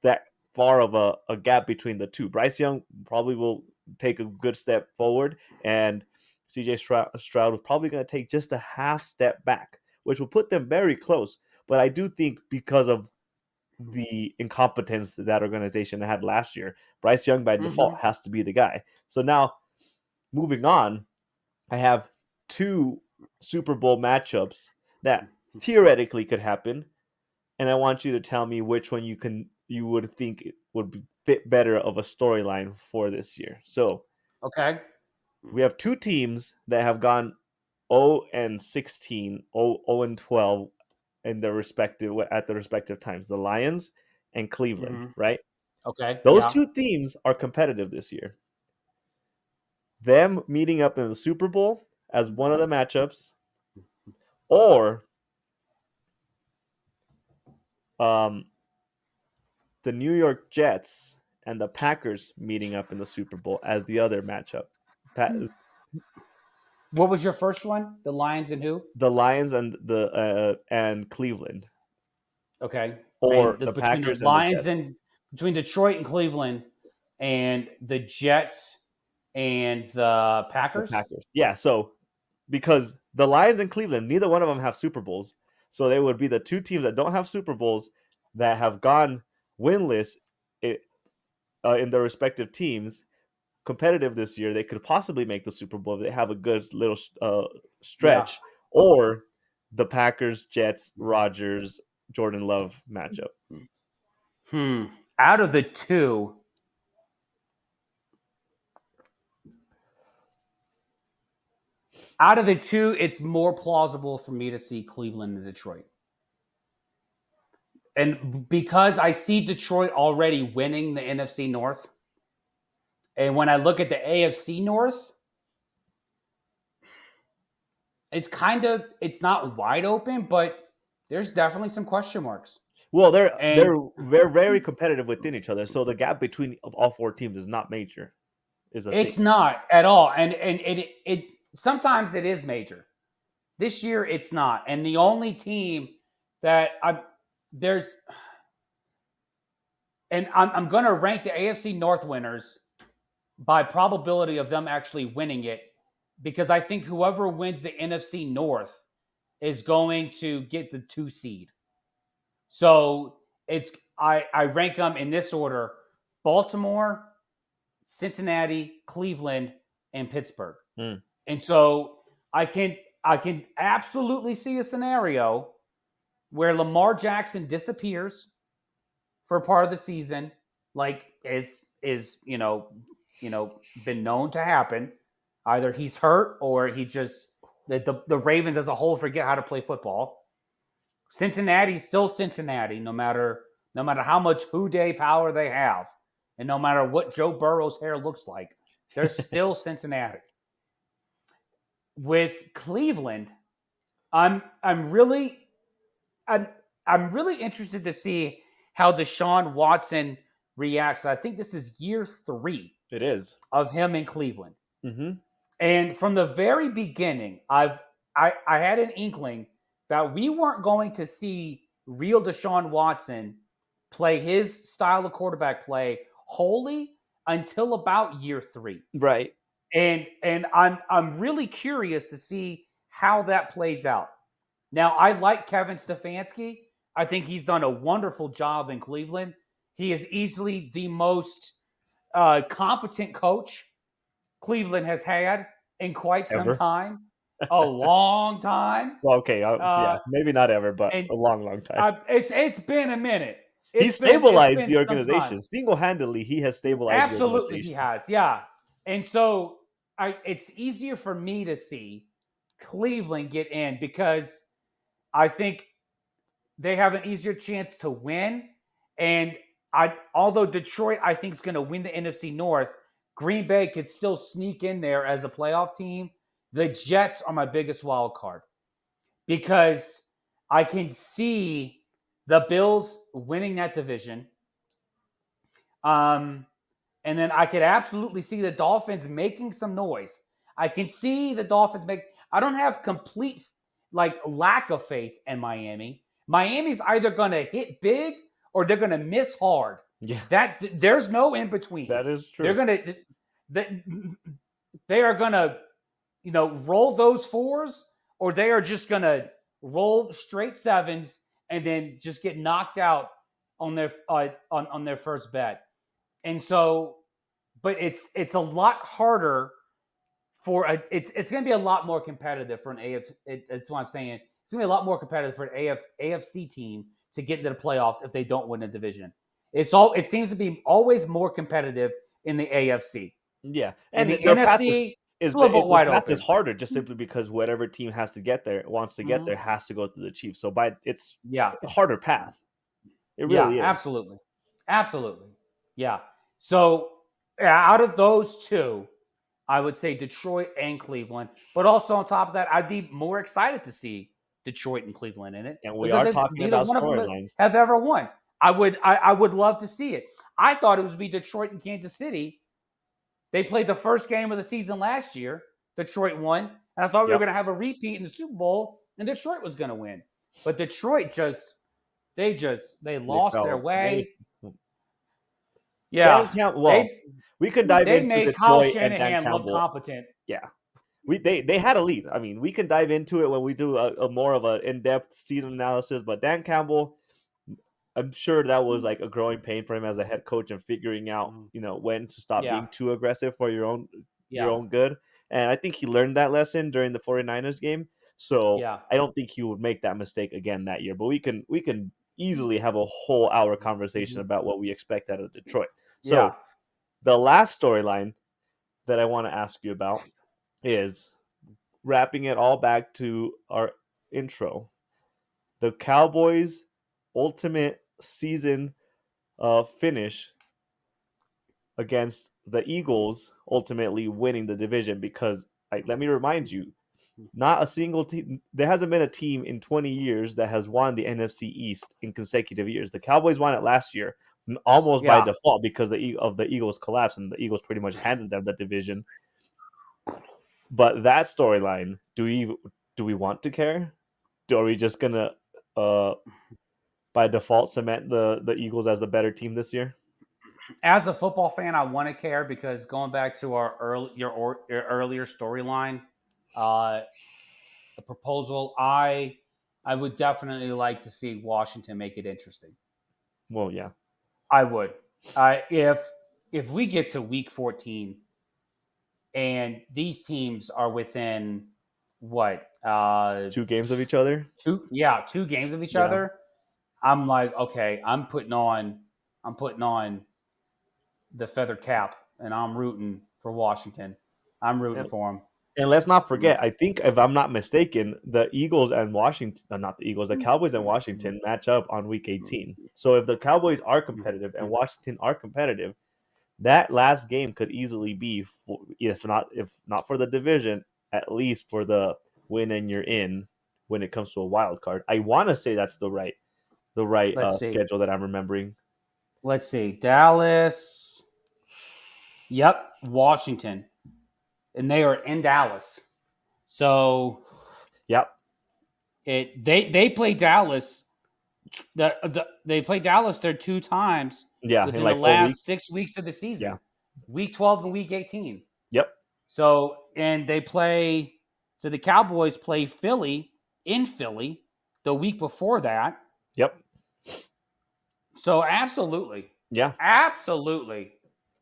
that far of a gap between the two. Bryce Young probably will take a good step forward, and CJ Stroud was probably going to take just a half step back, which will put them very close. But I do think because of the incompetence that organization had last year, Bryce Young by Mm-hmm. default has to be the guy. So now, moving on, I have two Super Bowl matchups that theoretically could happen, and I want you to tell me which one you would think would fit better of a storyline for this year. So Okay. we have two teams that have gone 0 and 16, 0 and 12 in their respective at the respective times. The Lions and Cleveland, Mm-hmm. right? Okay. Those Yeah. two teams are competitive this year. Them meeting up in the Super Bowl as one of the matchups, or um, the New York Jets and the Packers meeting up in the Super Bowl as the other matchup. What was your first one? The Lions and who? The Lions and Cleveland, Okay. or And the between the Packers and the Lions Jets. and between Detroit and Cleveland and the Jets and the The Packers? Packers. Yeah, so because the Lions and Cleveland, neither one of them have Super Bowls. So they would be the two teams that don't have Super Bowls that have gone winless in their respective teams. Competitive this year, they could possibly make the Super Bowl if they have a good little Yeah. stretch, or the Packers, Jets, Rodgers, Jordan Love matchup. Hmm. Out of the two, it's more plausible for me to see Cleveland and Detroit. And because I see Detroit already winning the NFC North, and when I look at the AFC North, it's not wide open, but there's definitely some question marks. Well, they're And they're they're very competitive within each other, so the gap between all four teams is not major. Is a thing. it's not at all. And it sometimes it is major. This year it's not. And the only team that there's and I'm going to rank the AFC North winners by probability of them actually winning it, because I think whoever wins the NFC North is going to get the 2 seed. So I rank them in this order: Baltimore, Cincinnati, Cleveland, and Pittsburgh. Mm. And so I can absolutely see a scenario where Lamar Jackson disappears for part of the season, like is been known to happen. Either he's hurt or he just the Ravens as a whole forget how to play football. Cincinnati's still Cincinnati, no matter how much Houday power they have, and no matter what Joe Burrow's hair looks like, they're still Cincinnati. With Cleveland, I'm really I'm I'm really interested to see how Deshaun Watson reacts. I think this is year 3 It is. of him in Cleveland. Mm-hmm. And from the very beginning, I had an inkling that we weren't going to see real Deshaun Watson play his style of quarterback play wholly until about year 3. Right. And I'm really curious to see how that plays out. Now, I like Kevin Stefanski. I think he's done a wonderful job in Cleveland. He is easily the most competent coach Cleveland has had in quite some Ever. time, a long time. Well, okay. Yeah, Uh, maybe not ever, but and a long, long time. it's been a minute. He It's stabilized been the some time. organization. Single-handedly, he has stabilized the Absolutely, he organization. has. Yeah, and so it's easier for me to see Cleveland get in because I think they have an easier chance to win, And although Detroit, I think, is going to win the NFC North, Green Bay could still sneak in there as a playoff team. The Jets are my biggest wild card because I can see the Bills winning that division. And then I could absolutely see the Dolphins making some noise. I can see the Dolphins make. I don't have complete lack of faith in Miami. Miami's either going to hit big or they're going to miss hard. Yeah, There's no in between. that is They're true. going to they are going to roll those fours, or they are just going to roll straight sevens and then just get knocked out on their on their first bet. And so, but it's a lot harder for it's going to be a lot more competitive for an that's what I'm saying. It's going to be a lot more competitive for an AFC team to get into the playoffs if they don't win a division. It seems to be always more competitive in the AFC. Yeah, In and the their path is NFC, is it's a little bit the wide path is open. harder just simply because whatever team has to get there wants to get Mhm. there has to go through the Chiefs. So it's Yeah. a harder path. It Yeah, really is. absolutely. Absolutely. Yeah. So out of those two, I would say Detroit and Cleveland. But also on top of that, I'd be more excited to see Detroit and Cleveland in it And we because are talking neither about one of them storylines. have ever won. I would love to see it. I thought it would be Detroit and Kansas City. They played the first game of the season last year. Detroit won. And I thought we were Yep. going to have a repeat in the Super Bowl and Detroit was going to win. But Detroit they They lost their fell. way. Dan Yeah. Campbell. Well, They we could dive they into made Kyle Detroit and Dan Shanahan look Campbell. competent. Yeah, they had a lead. I mean, we can dive into it when we do a more of an in-depth season analysis. But Dan Campbell, I'm sure that was like a growing pain for him as a head coach and figuring out, when to stop Yeah. being too aggressive for your Yeah. own good. And I think he learned that lesson during the 49ers game. So Yeah. I don't think he would make that mistake again that year. But we can easily have a whole hour conversation about what we expect out of Detroit. Yeah. So the last storyline that I want to ask you about is wrapping it all back to our intro. The Cowboys' ultimate season finish against the Eagles, ultimately winning the division because, let me remind you, not a single team. There hasn't been a team in 20 years that has won the NFC East in consecutive years. The Cowboys won it last year, almost by Yeah. default because of the Eagles' collapse, and the Eagles pretty much handed them the division. But that storyline, do we want to care? Are we just gonna uh by default cement the Eagles as the better team this year? As a football fan, I want to care because going back to your earlier storyline, uh, the proposal, I would definitely like to see Washington make it interesting. Well, yeah, I would. If we get to week 14 and these teams are within what 2 games of each other. two games of each Yeah, other, I'm like, okay, I'm putting on the feather cap and I'm rooting for Washington. I'm rooting and, for them. and let's not forget. I think if I'm not mistaken, the Eagles and Washington, not the Eagles, the Cowboys and Washington match up on week 18. So if the Cowboys are competitive and Washington are competitive, that last game could easily be, if not for the division, at least for the win and you're in when it comes to a wild card. I want to say that's the right Let's see. schedule that I'm remembering. Let's see. Dallas. Yep, Washington. And they are in Dallas. So Yep, they play Dallas. They play Dallas there 2 times yeah, in within the like 4 last weeks. 6 weeks of the Yeah, season. Week 12 and week 18. yep, So and they play so the Cowboys play Philly in Philly the week before that. yep, So absolutely. yeah. Absolutely.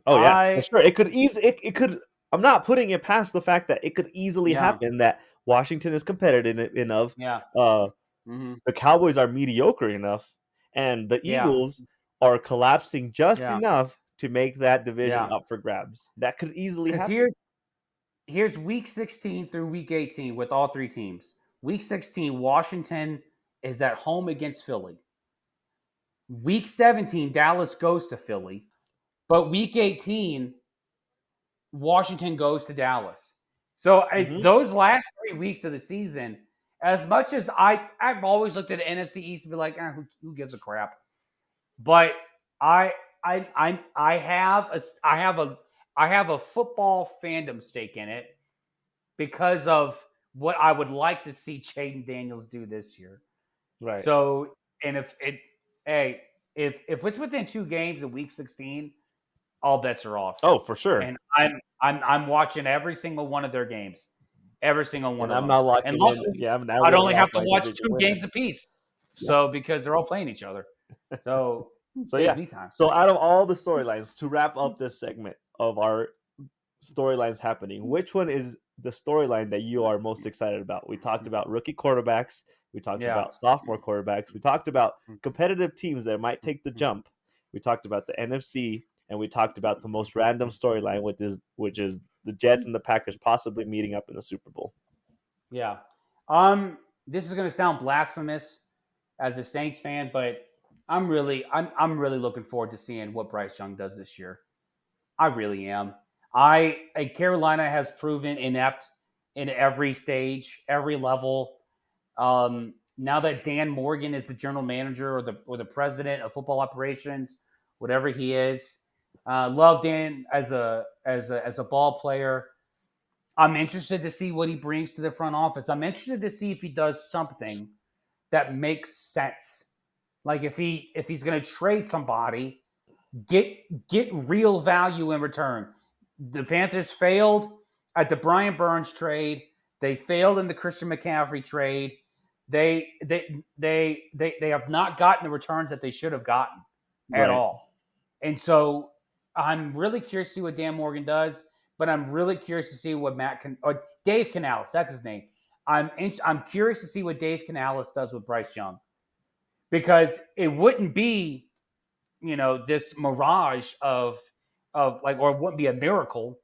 Oh yeah, for I sure. It could easily. It could. I'm not putting it past the fact that it could easily Yeah. happen that Washington is competitive enough. Yeah. Uh, Mhm. the Cowboys are mediocre enough, and the Yeah. Eagles are collapsing just Yeah. enough to make that division Yeah. up for grabs. That could easily Cuz happen. here's week 16 through week 18 with all three teams. Week 16 Washington is at home against Philly. Week 17, Dallas goes to Philly, but week 18, Washington goes to Dallas. So Mhm. those last 3 weeks of the season, as much as I've always looked at the NFC East and be like, who gives a crap? But I I have a football fandom stake in it because of what I would like to see Jaden Daniels do this year. Right. So, and if it, hey, if it's within 2 games in Week 16, all bets are off. Oh, for sure. And I'm watching every single one of their games, every single one And of I'm them. not And locking in. luckily, Yeah, I'm not I'd gonna only have lock to like watch who's the two winner. games apiece. Yeah. So because they're all playing each other, so it So saves yeah. me time. So out of all the storylines, to wrap up this segment of our storylines happening, which one is the storyline that you are most excited about? We talked about rookie quarterbacks. We talked Yeah. about sophomore quarterbacks. We talked about competitive teams that might take the jump. We talked about the NFC, and we talked about the most random storyline, which is the Jets and the Packers possibly meeting up in the Super Bowl. Yeah. This is gonna sound blasphemous as a Saints fan, but I'm really looking forward to seeing what Bryce Young does this year. I really am. Carolina has proven inept in every stage, every level. Now that Dan Morgan is the general manager or the president of football operations, whatever he is, love Dan as a ball player. I'm interested to see what he brings to the front office. I'm interested to see if he does something that makes sense. Like if he's going to trade somebody, get real value in return. The Panthers failed at the Brian Burns trade. They failed in the Christian McCaffrey trade. They have not gotten the returns that they should have gotten at Right. all. And so I'm really curious to see what Dan Morgan does, but I'm really curious to see what Dave Canales, that's his name. I'm curious to see what Dave Canales does with Bryce Young because it wouldn't be this mirage of like, or it wouldn't be a miracle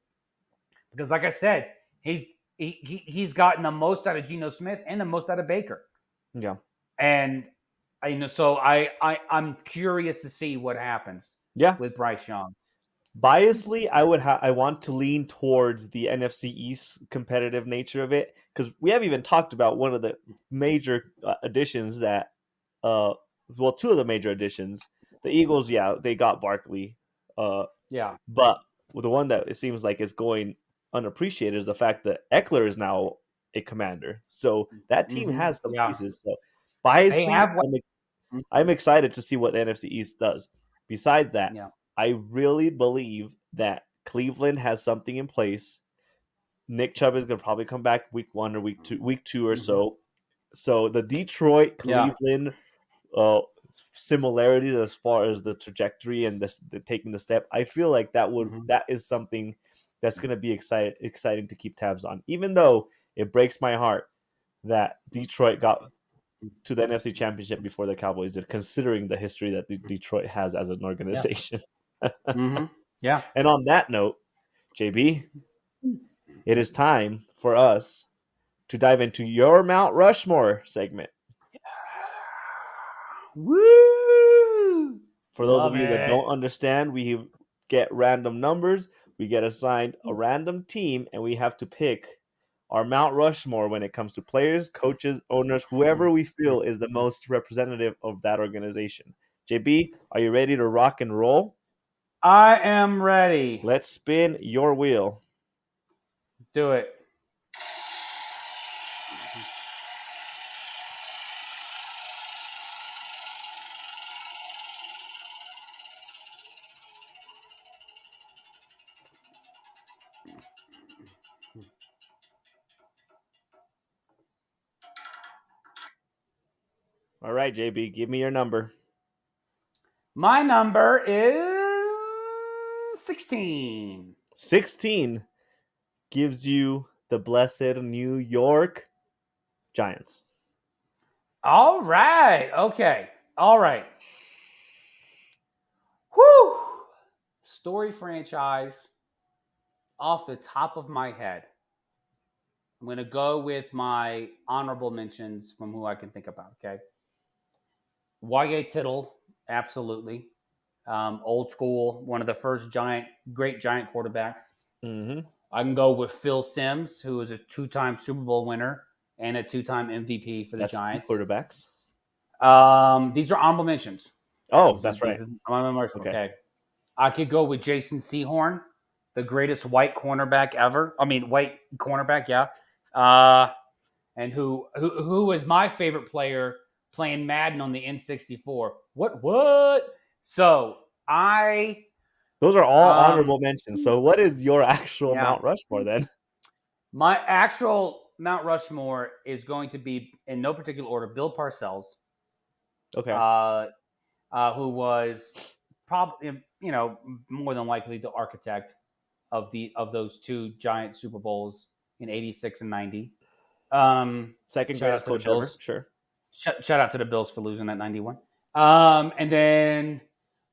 because like I said, he's gotten the most out of Geno Smith and the most out of Baker. Yeah. And so I'm curious to see what happens Yeah. with Bryce Young. Biasly, I want to lean towards the NFC East competitive nature of it because we haven't even talked about one of the major additions that, uh, well, two of the major additions. The Eagles, yeah, they got Barkley, uh, Yeah. but the one that it seems like is going unappreciated is the fact that Eckler is now a commander. So that team Mm-hmm. has some Yeah. pieces. So They biasly, have what? I'm excited to see what the NFC East does. Besides that, Yeah. I really believe that Cleveland has something in place. Nick Chubb is going to probably come back week 1 or week two or Mm-hmm. so. So the Detroit Yeah. Cleveland uh, similarities as far as the trajectory and the taking the step, I feel like Mm-hmm. that is something that's going to be exciting to keep tabs on. Even though it breaks my heart that Detroit got to the NFC Championship before the Cowboys did, considering the history that Detroit has as an Yeah. organization. Mm-hmm. Yeah. And on that note, JB, it is time for us to dive into your Mount Rushmore segment. Woo! For those of Love you that it. don't understand, we get random numbers, we get assigned a random team, and we have to pick our Mount Rushmore when it comes to players, coaches, owners, whoever we feel is the most representative of that organization. JB, are you ready to rock and roll? I am ready. Let's spin your wheel. Do it. All right, JB, give me your number. My number is 16. 16 gives you the blessed New York Giants. All right. Okay. All right. Whew. Story franchise off the top of my head. I'm going to go with my honorable mentions from who I can think about. Okay. Y.A. Tittle absolutely. Old school, one of the first great giant quarterbacks. Mm-hmm. I can go with Phil Simms, who is a 2-time Super Bowl winner and a 2-time MVP for the That's two Giants. quarterbacks. These are honorable mentions. Oh, These are that's right. these. I'm Okay. okay. I could go with Jason Sehorn, the greatest white cornerback ever. I mean, white cornerback, yeah. And who is my favorite player playing Madden on the N64? What? So I Those are all um honorable mentions. So, what is your actual yeah, Mount Rushmore then? my actual Mount Rushmore is going to be in no particular order. Bill Parcells, Okay. uh, who was probably more than likely the architect of those two giant Super Bowls in '86 and '90. Second Shout out greatest to the coach ever. Bills. Sure. Shout out to the Bills for losing that '91. And then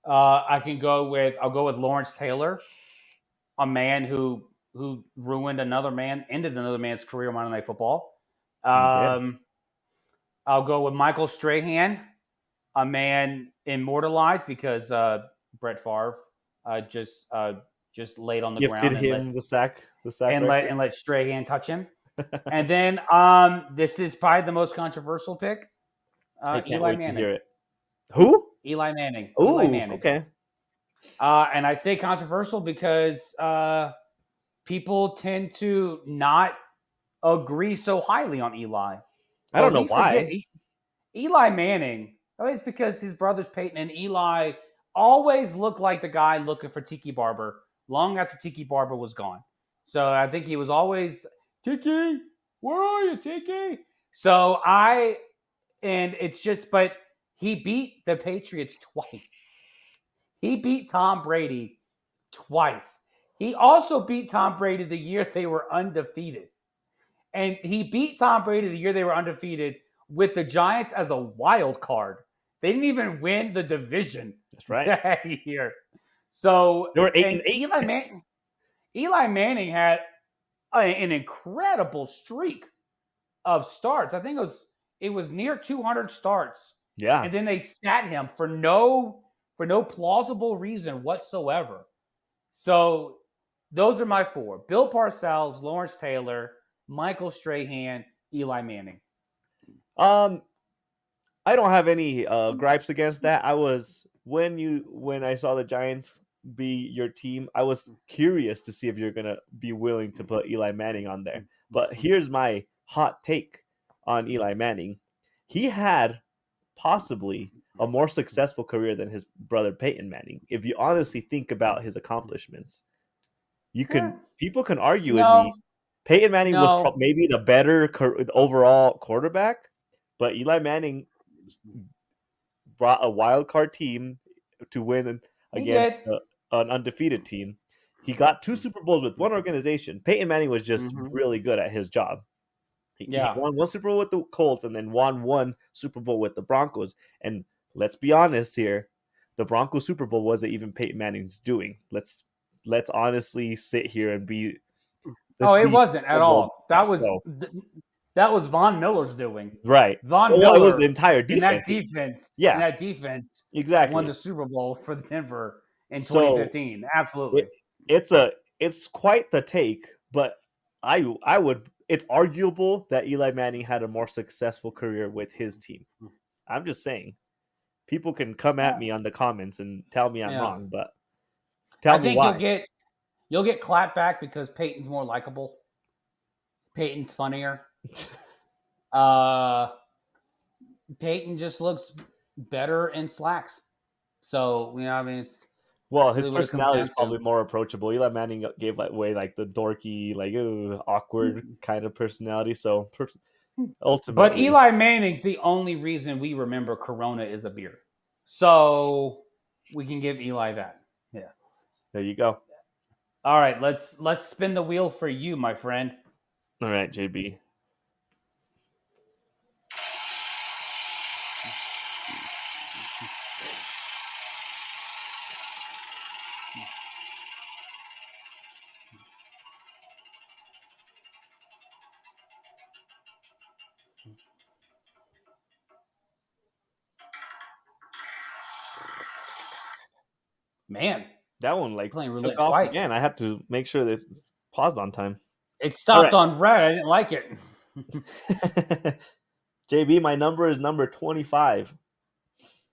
I'll go with Lawrence Taylor, a man who ended another man's career on Monday Night Football. He did. Um, I'll go with Michael Strahan, a man immortalized because Brett Favre just laid on the Gifted ground him the sack record. and let Strahan touch him. And then this is probably the most controversial pick, I can't Eli wait to Manning. hear it. Who? Eli Manning. Eli Ooh, Manning. okay. And I say controversial because people tend to not agree so highly on Eli. I don't But know we forget why. Eli Manning. It's because his brothers Peyton and Eli always looked like the guy looking for Tiki Barber long after Tiki Barber was gone. So I think he was always Tiki. Where are you, Tiki? But he beat the Patriots twice. He beat Tom Brady twice. He also beat Tom Brady the year they were undefeated. And he beat Tom Brady the year they were undefeated with the Giants as a wild card. They didn't even win the division That's right. that year. So, They were 8 and and 8. Eli Manning had an incredible streak of starts. I think it was near 200 starts, Yeah. and then they sat him for no plausible reason whatsoever. So those are my four: Bill Parcells, Lawrence Taylor, Michael Strahan, Eli Manning. Um, I don't have any gripes against that. When I saw the Giants be your team, I was curious to see if you're gonna be willing to put Eli Manning on there. But here's my hot take on Eli Manning. He had possibly a more successful career than his brother Peyton Manning. If you honestly think about his accomplishments, Yeah. people can argue with No, me. Peyton Manning was no. maybe the better overall quarterback, but Eli Manning brought a wild card team to win He against did. an undefeated team. He got two Super Bowls with one organization. Peyton Manning was just Mm-hmm. really good at his job. He Yeah. won one Super Bowl with the Colts and then won one Super Bowl with the Broncos. And let's be honest here, the Broncos Super Bowl wasn't even Peyton Manning's doing. Let's honestly sit here and be Oh, let's it be wasn't at humble. all. So That was Von Miller's doing. right. Von Well, it was the Miller entire in defense. in Yeah, that defense won exactly. the Super Bowl for Denver in So 2015. Absolutely. it, it's quite the take, but I would it's arguable that Eli Manning had a more successful career with his team. I'm just saying. People can come at Yeah. me on the comments and tell me I'm Yeah. wrong, but I tell me think why. you'll get clapped back because Peyton's more likable. Peyton's funnier. Uh Peyton just looks better in slacks. So, I mean, it's Well, his really what it comes personality down is probably to. more approachable. Eli Manning gave away like the dorky, like awkward kind of personality. So But ultimately, Eli Manning's the only reason we remember Corona is a beer. So we can give Eli that. Yeah. there you go. All right, let's spin the wheel for you, my friend. All right, JB. Man, That one like playing took roulette off twice. again. I had to make sure this paused on time. It All stopped on red. I didn't like it. right. JB, my number is number 25.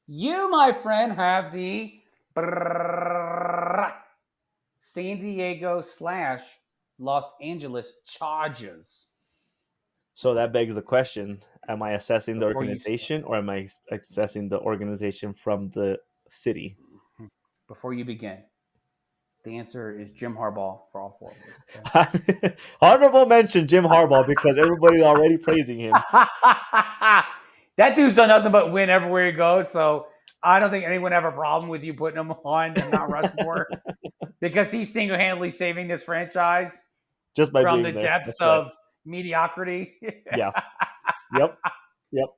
You, my friend, have the San Diego / Los Angeles Chargers. So that begs the question: am I assessing the Before you organization, or am I assessing the organization from the city? begin, the answer is Jim Harbaugh for all four of them. Okay? Honorable mention Jim Harbaugh because everybody already praising him. That dude's done nothing but win everywhere he goes. So I don't think anyone have a problem with you putting him on the Mount Rushmore because he's single-handedly saving this franchise Just by from the being there. depths That's right. of mediocrity. Yeah. Yep. Yep.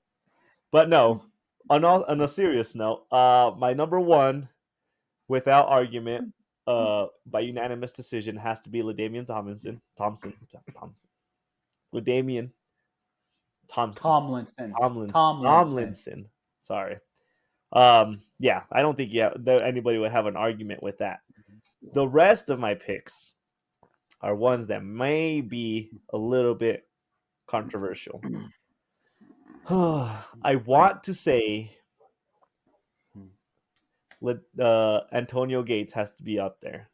But no, on a serious note, my number one, without argument, by unanimous decision, has to be LaDainian Thompson. LaDainian Tomlinson. Sorry. Yeah, I don't think anybody would have an argument with that. The rest of my picks are ones that may be a little bit controversial. I want to say Antonio Gates has to be up there.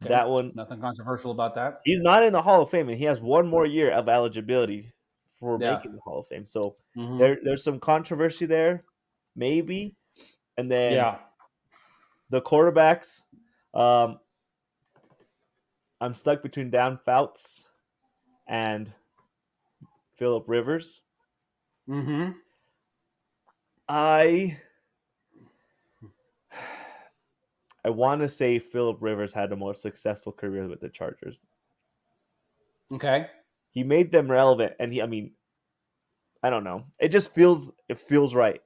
Okay. That one, Nothing controversial about that. he's not in the Hall of Fame, and he has one more year of eligibility for Yeah. making the Hall of Fame. So Mhm. there's some controversy there, maybe. And then Yeah. the quarterbacks, I'm stuck between Dan Fouts and Philip Rivers. Mm-hmm. I want to say Philip Rivers had the most successful career with the Chargers. Okay. He made them relevant, and I don't know. It feels right.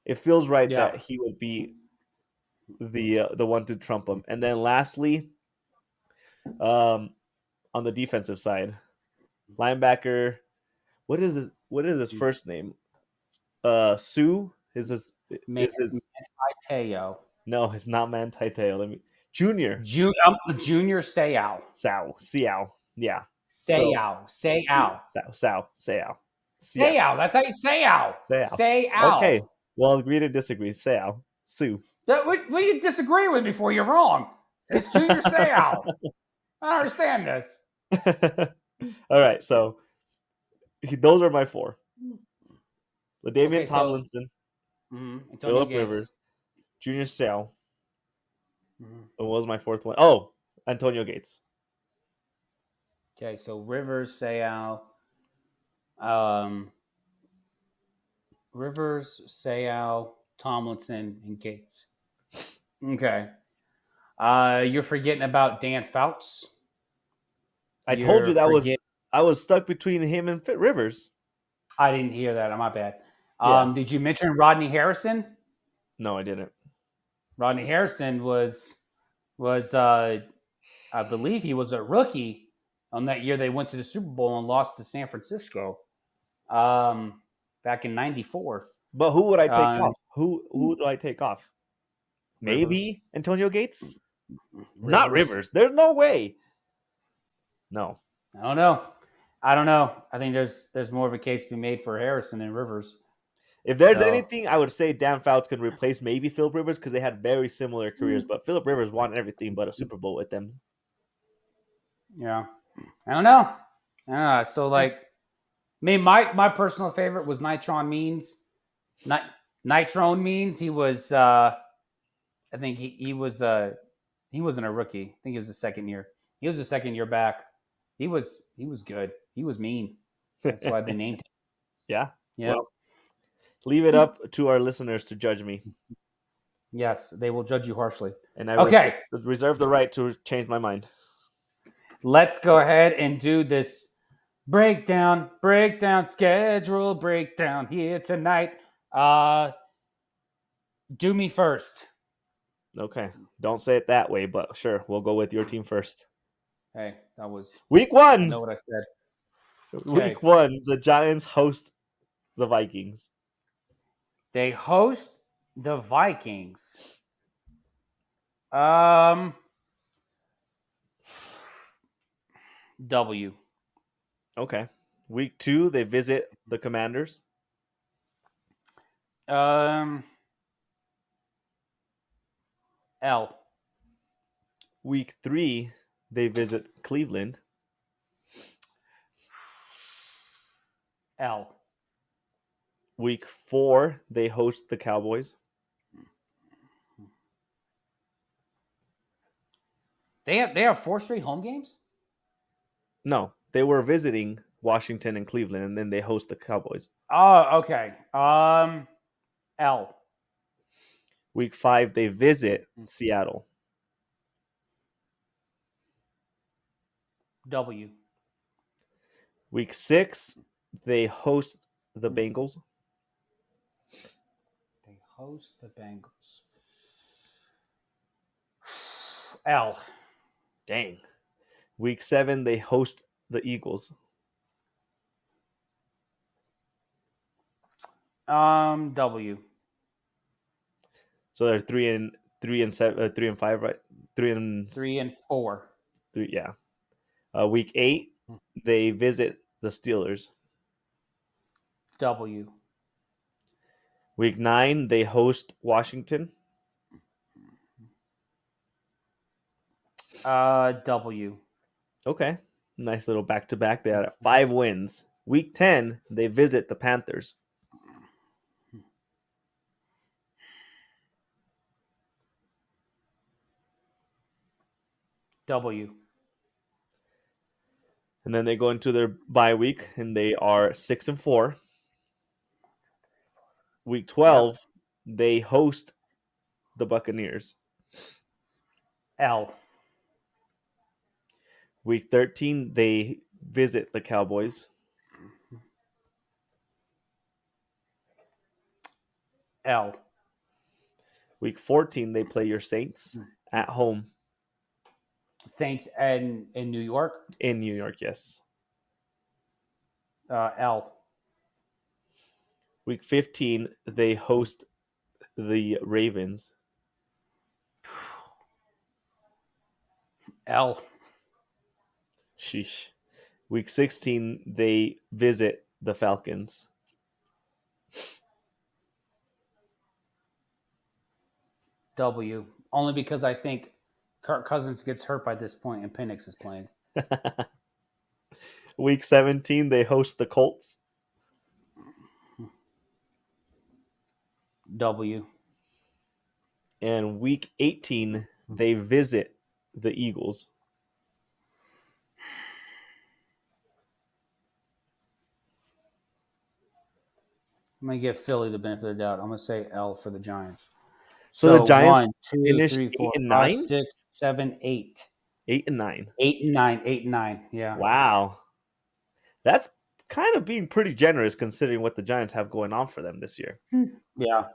It feels right Yeah. that he would be the one to trump him. And then lastly, on the defensive side, linebacker. What is his first name? Sue. Is his Teo. No, it's not Manti-Te'o. Junior Junior Seau. Seau. Yeah. Seau. Seau. Seau. Seau. That's how you Seau. Seau. Okay. Well, agree to disagree. Seau. Sue. What are you disagreeing with me for? You're wrong. It's Junior Seau. I don't understand this. All right. So those are my four. LaDainian Okay, Tomlinson, Antonio Philip Gates. Rivers, Junior Seau. Mhm. What was my fourth one? Oh, Antonio Gates. Okay, so Rivers, Seau, Tomlinson, and Gates. Okay. You're forgetting about Dan Fouts. I told you I was stuck between him and Rivers. I didn't hear that. My bad. Yeah. Did you mention Rodney Harrison? No, I didn't. Rodney Harrison was I believe he was a rookie on that year they went to the Super Bowl and lost to San Francisco. Back in '94. But who would I take off? Who do I take off? Maybe Rivers. Antonio Gates? Not Rivers. There's no way. No. I don't know. I think there's more of a case to be made for Harrison than Rivers. If there's anything, I would say Dan Fouts can replace maybe Philip Rivers because they had very similar careers. But Philip Rivers won everything but a Super Bowl with them. Yeah. I don't know. So like, my personal favorite was Nitrone Means. Nitrone Means. He was I think he wasn't a rookie. I think he was the second year. He was the second year back. He was good. He was mean. That's why they named him. Yeah. Yeah. Well, leave it up to our listeners to judge me. Yes, they will judge you harshly. And I reserve the right to change my mind. Let's go ahead and do this breakdown, schedule breakdown here tonight. Do me first. Okay. Don't say it that way, but sure. We'll go with your team first. Hey, that was Week 1. I know what I said. Week 1, the Giants host the Vikings. They host the Vikings. Um, W. Okay. Week 2, they visit the Commanders. Um, L. Week 3, they visit Cleveland. L. Week 4, they host the Cowboys. They have 4 straight home games. No, they were visiting Washington and Cleveland, and then they host the Cowboys. Oh, okay. L. Week 5, they visit Seattle. W. Week 6, they host the Bengals. They host the Bengals. L. Dang. Week 7, they host the Eagles. W. So they're 3-7, 3-5, right? 3 and 4. 3, yeah. Week 8, they visit the Steelers. W. Week 9, they host Washington. W. Okay. Nice little back to back. They had 5 wins. Week 10, they visit the Panthers. W. And then they go into their bye week and they are 6-4. Week 12, Yep. they host the Buccaneers. L. Week 13, they visit the Cowboys. L. Week 14, they play your Saints at home Saints and in New York. in New York, yes. L. Week 15, they host the Ravens. L. Sheesh. Week 16, they visit the Falcons. W. Only because I think Kirk Cousins gets hurt by this point and Penix is playing. Week 17, they host the Colts. W. And week 18, they visit the Eagles. I'm gonna give Philly the benefit of the doubt. I'm gonna say L for the Giants. So the So Giants 1, 2, finish 3, 8 4, and 5, 9? 6, 7, 8. 8 and 9. 8 and 9. 8 and 9. Yeah. Wow. That's kind of being pretty generous considering what the Giants have going on for them this year. Yeah.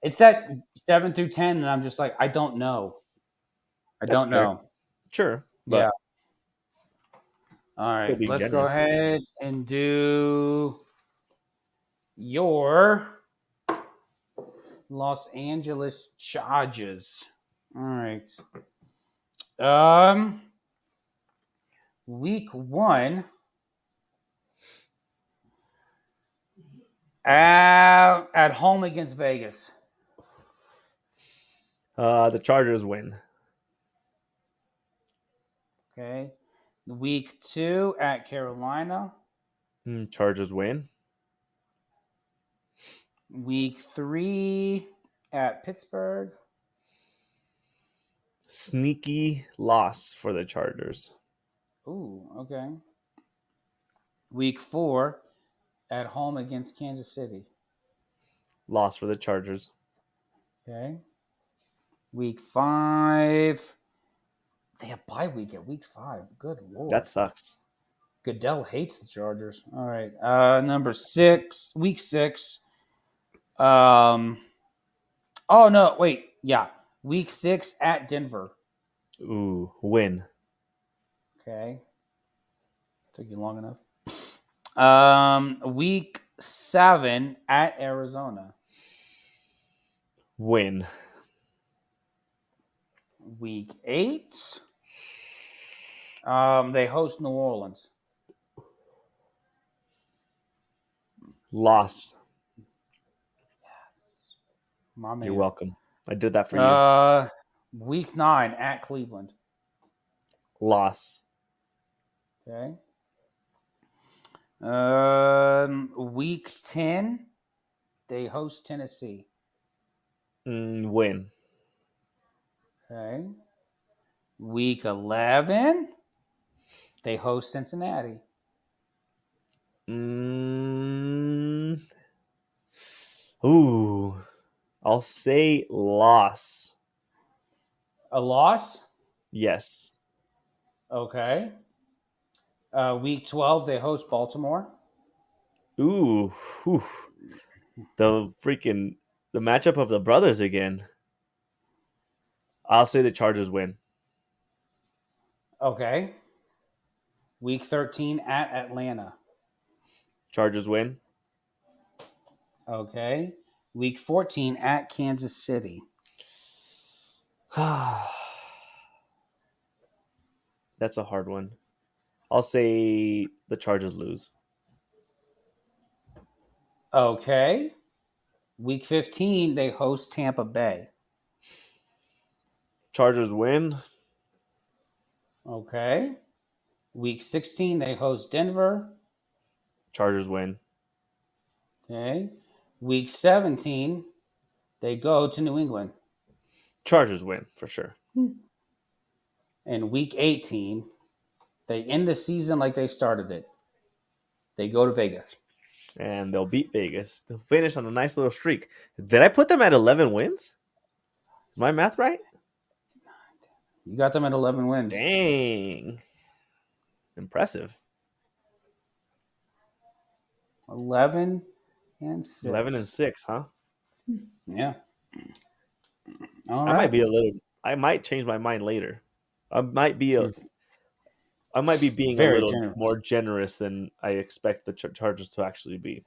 It's that 7 through 10, and I'm just like, I don't know. I That's don't fair. know. Sure, but Yeah. All still right. being Let's go generous. ahead and do your Los Angeles Chargers. All right. Week 1 at home against Vegas. The Chargers win. Okay. Week 2 at Carolina. Chargers win. Week 3 at Pittsburgh. Sneaky loss for the Chargers. Ooh, okay. Week 4 at home against Kansas City. Loss for the Chargers. Okay. Week 5. They have bye week at week 5. Good Lord. That sucks. Goodell hates the Chargers. All right. Number 6. Week 6. Oh, no. Wait. Yeah. Week 6 at Denver. Ooh, win. Okay. Took you long enough. Week 7 at Arizona. Win. Week 8, they host New Orleans. Loss. My You're man. welcome. I did that for you. Week 9 at Cleveland. Loss. Okay. Week 10, they host Tennessee. Win. Okay. Week 11, they host Cincinnati. Ooh. I'll say loss. A loss. Yes. Okay. Week 12, they host Baltimore. Ooh. Whew. The matchup of the brothers again. I'll say the Chargers win. Okay. Week 13 at Atlanta. Chargers win. Okay. Week 14 at Kansas City. That's a hard one. I'll say the Chargers lose. Okay. Week 15, they host Tampa Bay. Chargers win. Okay. Week 16, they host Denver. Chargers win. Okay. Week 17, they go to New England. Chargers win for sure. And week 18, they end the season like they started it. They go to Vegas. And they'll beat Vegas. They'll finish on a nice little streak. Did I put them at 11 wins? Is my math right? You got them at 11 wins. Dang. Impressive. 11 and 6. 11 and 6, huh? Yeah. All I right. I might change my mind later. I might be being a Very little generous. more generous than I expect the Chargers to actually be.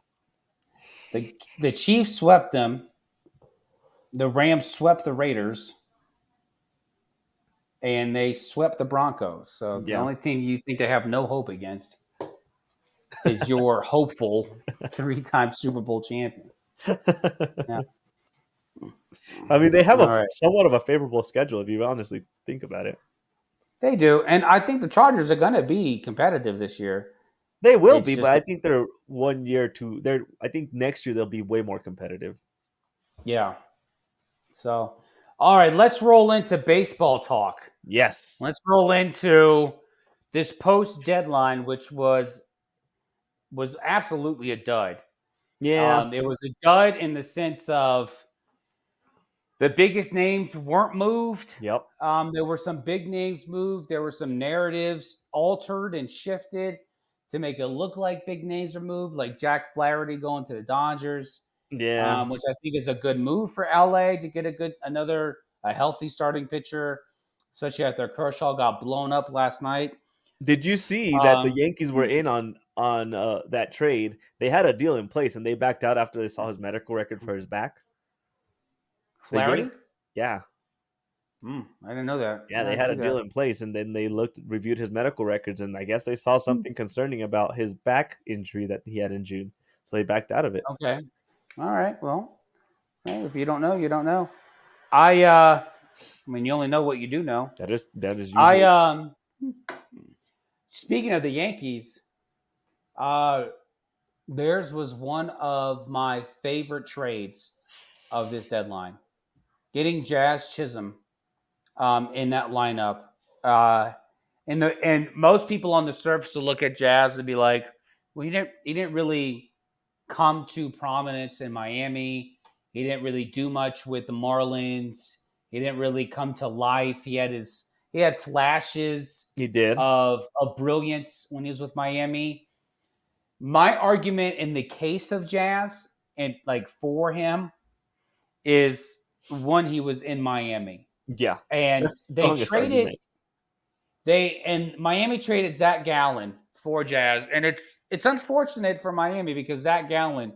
The Chiefs swept them. The Rams swept the Raiders. And they swept the Broncos. So the Yeah. only team you think they have no hope against is your hopeful 3-time Super Bowl champion. Yeah. I mean, they have All right. somewhat of a favorable schedule if you honestly think about it. They do. And I think the Chargers are going to be competitive this year. They will It's be, just but I think they're 1 year to they're. I think next year they'll be way more competitive. Yeah. So, all right, let's roll into baseball talk. Yes. Let's roll into this post deadline, which was absolutely a dud. Yeah. It was a dud in the sense of the biggest names weren't moved. Yep. There were some big names moved. There were some narratives altered and shifted to make it look like big names are moved, like Jack Flaherty going to the Dodgers. Yeah. Which I think is a good move for LA to get a healthy starting pitcher, especially after Kershaw got blown up last night. Did you see that the Yankees were in on that trade? They had a deal in place and they backed out after they saw his medical record for his back. Flaherty? Yeah. I didn't know that. Yeah, I they didn't had see a deal that. in place and then they reviewed his medical records and I guess they saw something concerning about his back injury that he had in June. So they backed out of it. Okay. All right. Well, hey, if you don't know, you don't know. I mean, you only know what you do know. That is usual. Speaking of the Yankees, theirs was one of my favorite trades of this deadline. Getting Jazz Chisholm in that lineup. And most people on the surface will look at Jazz and be like, well, he didn't really come to prominence in Miami. He didn't really do much with the Marlins. He didn't really come to life. He had flashes He did. of brilliance when he was with Miami. My argument in the case of Jazz and like for him is one, he was in Miami. Yeah. And That's the strongest argument. Miami traded Zach Gallen for Jazz. And it's unfortunate for Miami because Zach Gallen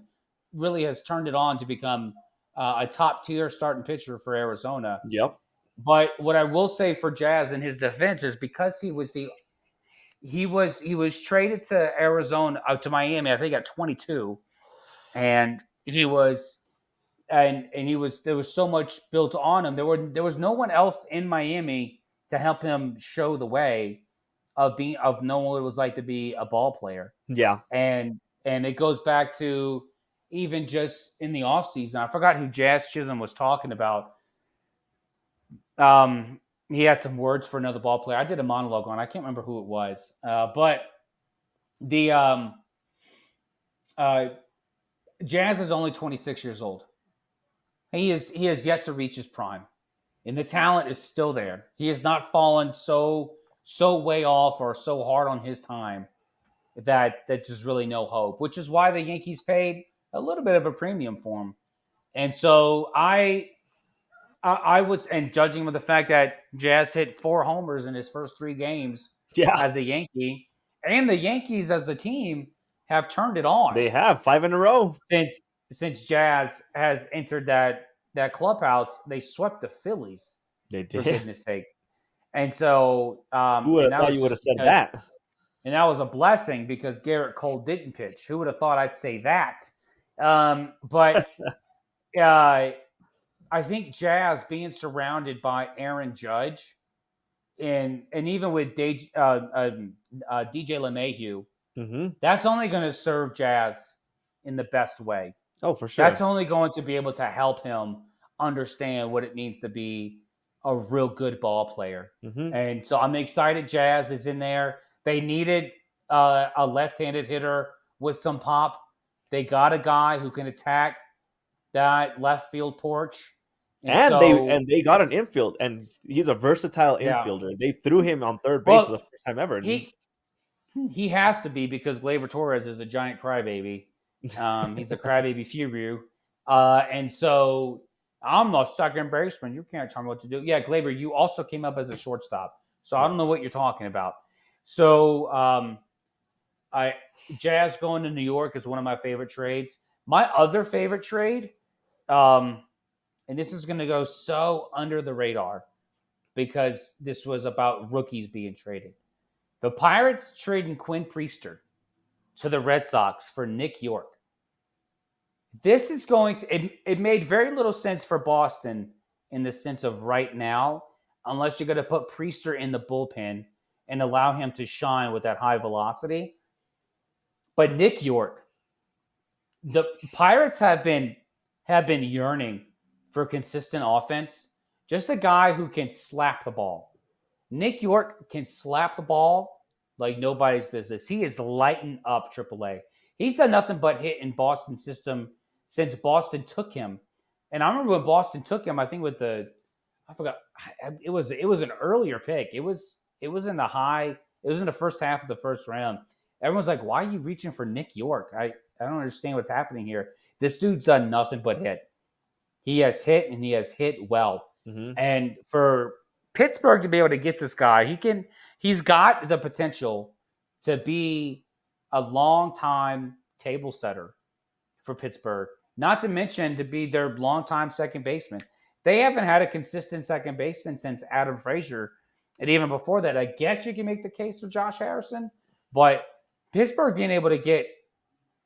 really has turned it on to become a top tier starting pitcher for Arizona. Yep. But what I will say for Jazz in his defense is because he was traded to Arizona to Miami, I think at 22, and he was there was so much built on him. There was no one else in Miami to help him show the way of knowing what it was like to be a ball player. Yeah. And it goes back to even just in the offseason. I forgot who Jazz Chisholm was talking about. He has some words for another ball player. I did a monologue on. I can't remember who it was, but the uh, Jazz is only 26 years old. He has yet to reach his prime, and the talent is still there. He has not fallen so way off or so hard on his time that there's really no hope. Which is why the Yankees paid a little bit of a premium for him. And so I would, and judging with the fact that Jazz hit 4 homers in his first 3 games Yeah. as a Yankee, and the Yankees as a team have turned it on They have 5 in a row. since since Jazz has entered that clubhouse. They swept the Phillies, They for did. goodness sake. And so, Who would and have that thought was you would have just said because, that? and that was a blessing because Garrett Cole didn't pitch. Who would have thought I'd say that? But uh, I think Jazz being surrounded by Aaron Judge and even with DJ LeMahieu, Hmm. that's only going to serve Jazz in the best way. Oh, for sure. That's only going to be able to help him understand what it means to be a real good ball player. Hmm. And so I'm excited Jazz is in there. They needed a left-handed hitter with some pop. They got a guy who can attack that left field porch. And And they so, and they got an infield, and he's a versatile yeah. infielder. They threw him on third base for the Well, first time ever. And he has to be because Gleyber Torres is a giant crybaby. He's a crybaby Fubu. And so I'm a second baseman. You can't tell me what to do. Yeah, Gleyber, you also came up as a shortstop. So I don't know what you're talking about. So I Jazz going to New York is one of my favorite trades. My other favorite trade, and this is going to go so under the radar because this was about rookies being traded. The Pirates trading Quinn Priester to the Red Sox for Nick York. This is going to, it made very little sense for Boston in the sense of right now, unless you're going to put Priester in the bullpen and allow him to shine with that high velocity. But Nick York, the Pirates have been yearning for consistent offense. Just a guy who can slap the ball. Nick York can slap the ball like nobody's business. He is lighting up AAA. He's done nothing but hit in Boston's system since Boston took him. And I remember when Boston took him, I think with I forgot, it was an earlier pick. It was in the high, it was in the first half of the first round. Everyone's like, why are you reaching for Nick York? I don't understand what's happening here. This dude's done nothing but hit. He has hit and he has hit well. Mhm. And for Pittsburgh to be able to get this guy, he's got the potential to be a long time table setter for Pittsburgh. Not to mention to be their longtime second baseman. They haven't had a consistent second baseman since Adam Frazier. And even before that, I guess you can make the case for Josh Harrison. But Pittsburgh being able to get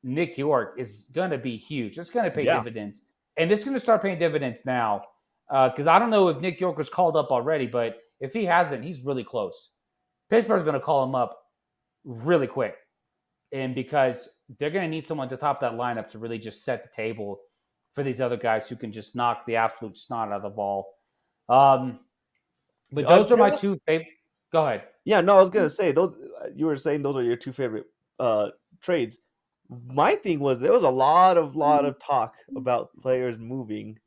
Nick York is going to be huge. It's going to pay Yeah. dividends. And it's going to start paying dividends now. Because I don't know if Nick York was called up already, but if he hasn't, he's really close. Pittsburgh's going to call him up really quick. And because they're going to need someone to top that lineup to really just set the table for these other guys who can just knock the absolute snot out of the ball. But those are my two favorite. Go ahead. Yeah, no, I was gonna say those. You were saying those are your two favorite trades. My thing was there was a lot of talk about players moving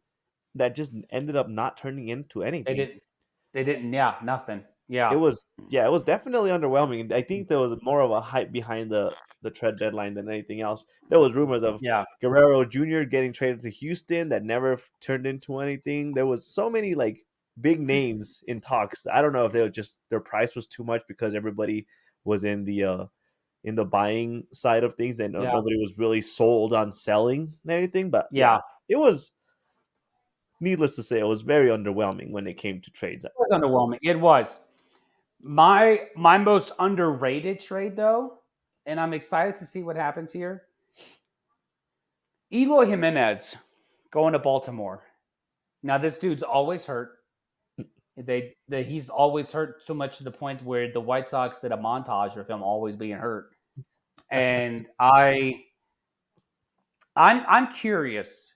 that just ended up not turning into anything. They didn't. Yeah, nothing. Yeah. It was definitely underwhelming. I think there was more of a hype behind the trade deadline than anything else. There was rumors of Yeah. Guerrero Jr. getting traded to Houston that never turned into anything. There was so many like big names in talks. I don't know if they were just their price was too much because everybody was in the buying side of things. Then Yeah. nobody was really sold on selling anything. But Yeah. it was needless to say, it was very underwhelming when it came to trades. It was underwhelming. It was my most underrated trade though, and I'm excited to see what happens here. Eloy Jimenez going to Baltimore. Now this dude's always hurt. He's always hurt so much to the point where the White Sox did a montage of him always being hurt. And I'm curious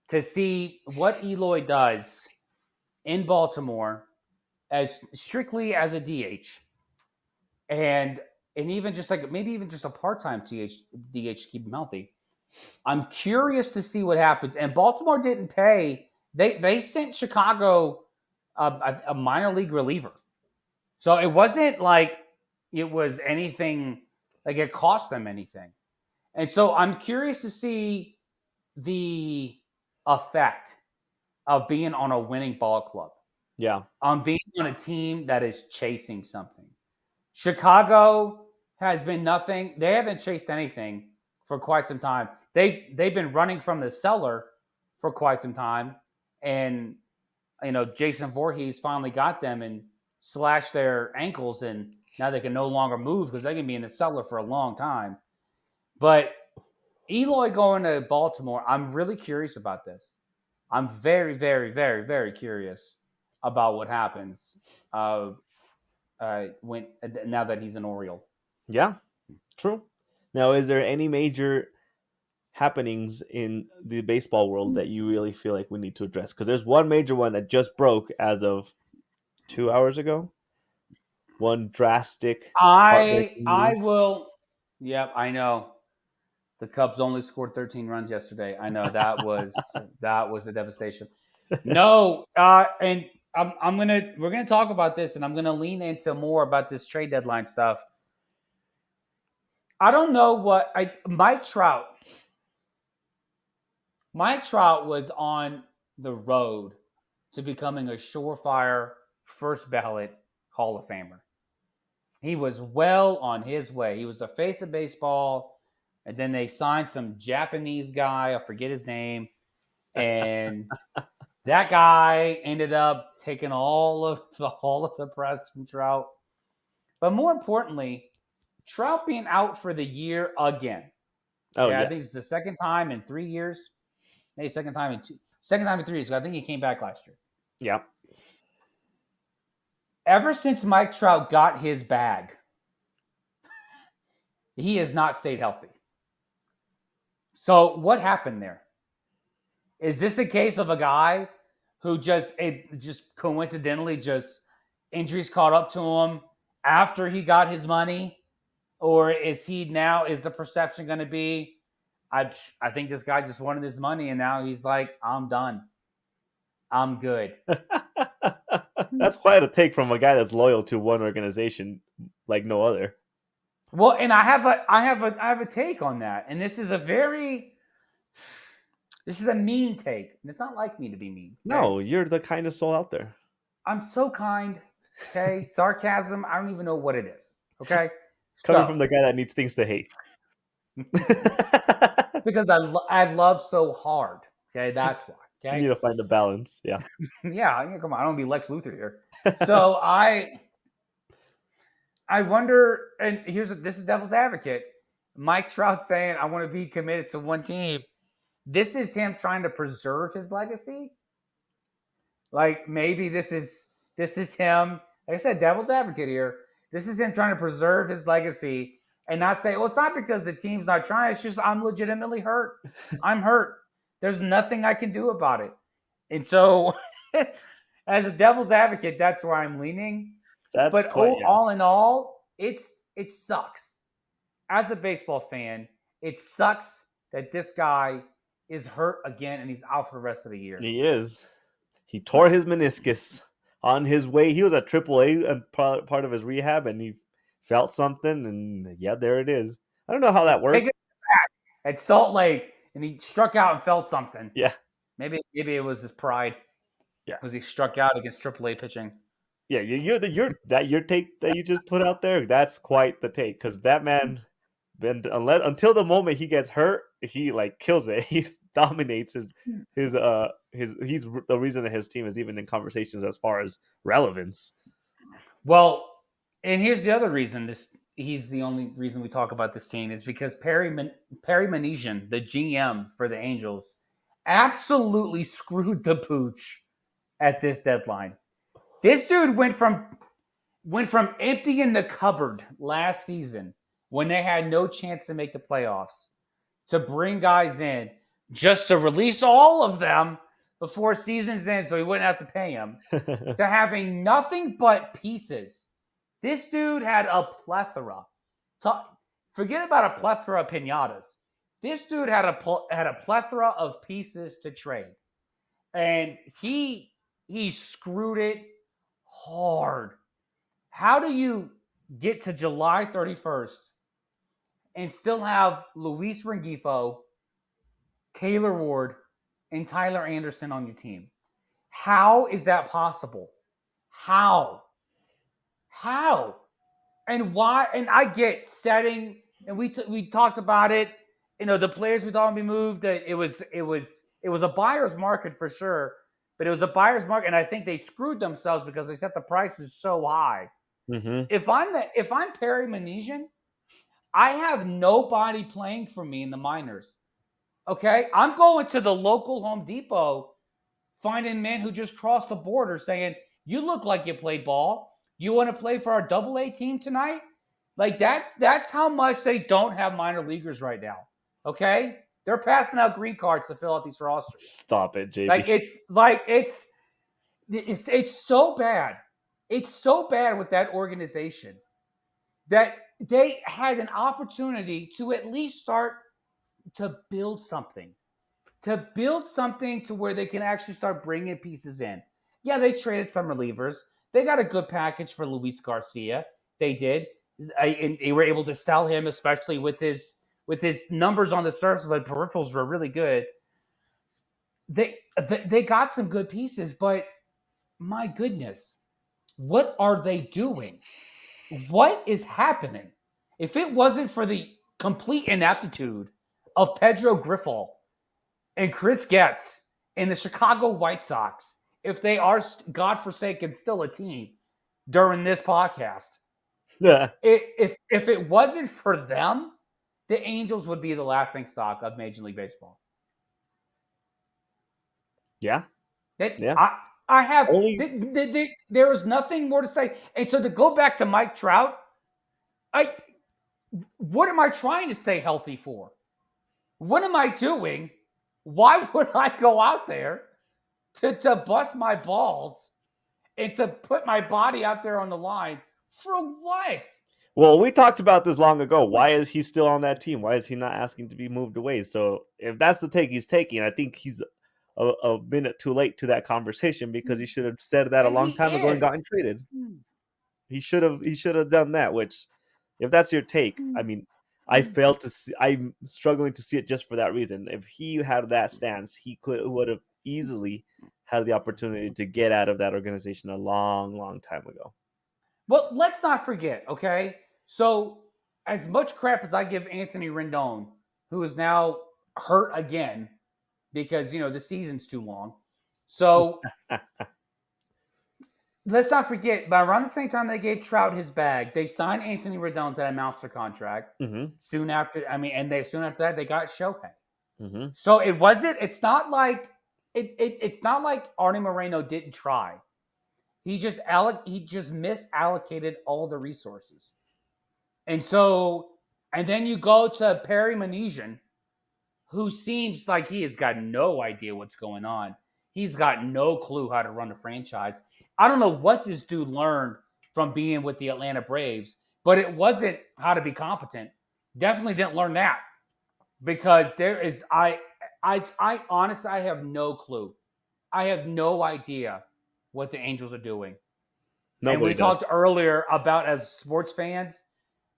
to see what Eloy does in Baltimore as strictly as a DH, and even just like maybe even just a part-time DH to keep him healthy. I'm curious to see what happens. And Baltimore didn't pay. They sent Chicago a minor league reliever, so it wasn't like it was anything like it cost them anything. And so I'm curious to see the effect of being on a winning ball club, Yeah. on being on a team that is chasing something. Chicago has been nothing. They haven't chased anything for quite some time. They've been running from the cellar for quite some time, and Jason Voorhees finally got them and slashed their ankles, and now they can no longer move because they can be in the cellar for a long time. But Eloy going to Baltimore, I'm really curious about this. I'm very, very, very, very curious about what happens when now that he's an Oriole. Yeah. True. Now, is there any major happenings in the baseball world that you really feel like we need to address? Because there's one major one that just broke as of 2 hours ago. One drastic, heartbreaking I news. will. Yep, I know. The Cubs only scored 13 runs yesterday. I know that was a devastation. No, and we're gonna talk about this, and I'm gonna lean into more about this trade deadline stuff. I don't know what Mike Trout. Mike Trout was on the road to becoming a surefire first ballot Hall of Famer. He was well on his way. He was the face of baseball, and then they signed some Japanese guy. I forget his name, and that guy ended up taking all of the press from Trout. But more importantly, Trout being out for the year again. Oh, Yeah, I yeah. think it's the second time in 3 years. Maybe second time in 3 years. I think he came back last year. Yeah. Ever since Mike Trout got his bag, he has not stayed healthy. So what happened there? Is this a case of a guy who just coincidentally just injuries caught up to him after he got his money? Or is the perception going to be, I think this guy just wanted his money and now he's like, I'm done. I'm good. That's quite a take from a guy that's loyal to one organization like no other. Well, and I have a take on that. And this is a mean take. And it's not like me to be mean. Okay? No, you're the kindest soul out there. I'm so kind. Okay. Sarcasm, I don't even know what it is. Okay. Coming from the guy that needs things to hate. Because I love so hard. Okay. That's why. Okay. You need to find a balance. Yeah. Yeah. Come on. I don't be Lex Luthor here. So I wonder, and this is devil's advocate. Mike Trout saying, I want to be committed to one team. This is him trying to preserve his legacy. Like maybe this is him. Like I said, devil's advocate here. This is him trying to preserve his legacy and not say, well, it's not because the team's not trying. It's just I'm legitimately hurt. I'm hurt. There's nothing I can do about it. And so as a devil's advocate, that's where I'm leaning. All in all, it sucks. As a baseball fan, it sucks that this guy is hurt again and he's out for the rest of the year. He is. He tore his meniscus on his way. He was at AAA and part of his rehab, and he felt something, and yeah, there it is. I don't know how that worked. At Salt Lake, and he struck out and felt something. Yeah. Maybe it was his pride. Yeah. Because he struck out against AAA pitching. Yeah, your take that you just put out there, that's quite the take, because that man until the moment he gets hurt, he like kills it. He dominates his he's the reason that his team is even in conversations as far as relevance. Well, and here's the other reason he's the only reason we talk about this team is because Perry Manesian, the GM for the Angels, absolutely screwed the pooch at this deadline. This dude went from emptying the cupboard last season when they had no chance to make the playoffs to bring guys in just to release all of them before season's end so he wouldn't have to pay them, to having nothing but pieces. This dude had a plethora. Forget about a plethora of pinatas. This dude had a plethora of pieces to trade. And he screwed it hard. How do you get to July 31st and still have Luis Rengifo, Taylor Ward, and Tyler Anderson on your team? How is that possible? How? And why? And I get setting, and we talked about it. You know, the players we thought would be moved. It was a buyer's market for sure, but it was a buyer's market, and I think they screwed themselves because they set the prices so high. Mm-hmm. If I'm Perry Manesian, I have nobody playing for me in the minors. Okay, I'm going to the local Home Depot, finding men who just crossed the border, saying, "You look like you play ball. You want to play for our AA team tonight?" Like that's how much they don't have minor leaguers right now. Okay, they're passing out green cards to fill out these rosters. Stop it, JB. It's so bad. It's so bad with that organization that they had an opportunity to at least start to build something. To build something to where they can actually start bringing pieces in. Yeah, they traded some relievers. They got a good package for Luis Garcia. They did. And they were able to sell him, especially with his numbers on the surface, but peripherals were really good. They got some good pieces, but my goodness, what are they doing? What is happening? If it wasn't for the complete ineptitude of Pedro Griffol and Chris Getz and the Chicago White Sox, if they are, godforsaken, still a team during this podcast, if it wasn't for them, the Angels would be the laughing stock of Major League Baseball. Yeah. I have there is nothing more to say. And so to go back to Mike Trout, what am I trying to stay healthy for? What am I doing? Why would I go out there to bust my balls and to put my body out there on the line for what? Well, we talked about this long ago. Why is he still on that team? Why is he not asking to be moved away? So if that's the take he's taking, I think he's a minute too late to that conversation because he should have said that a long time ago and gotten traded. He should have done that. Which, if that's your take, I mean, I fail to see. I'm struggling to see it just for that reason. If he had that stance, he would have easily had the opportunity to get out of that organization a long time ago. Well, let's not forget, okay? So, as much crap as I give Anthony Rendon, who is now hurt again because, the season's too long. So, let's not forget, by around the same time they gave Trout his bag, they signed Anthony Rendon to that monster contract. Mm-hmm. Soon after that, they got Shohei. Mm-hmm. So, it's not like Arnie Moreno didn't try. He just misallocated all the resources. And then you go to Perry Manesian, who seems like he has got no idea what's going on. He's got no clue how to run a franchise. I don't know what this dude learned from being with the Atlanta Braves, but it wasn't how to be competent. Definitely didn't learn that because I honestly, I have no clue. I have no idea what the Angels are doing. And we talked earlier about, as sports fans,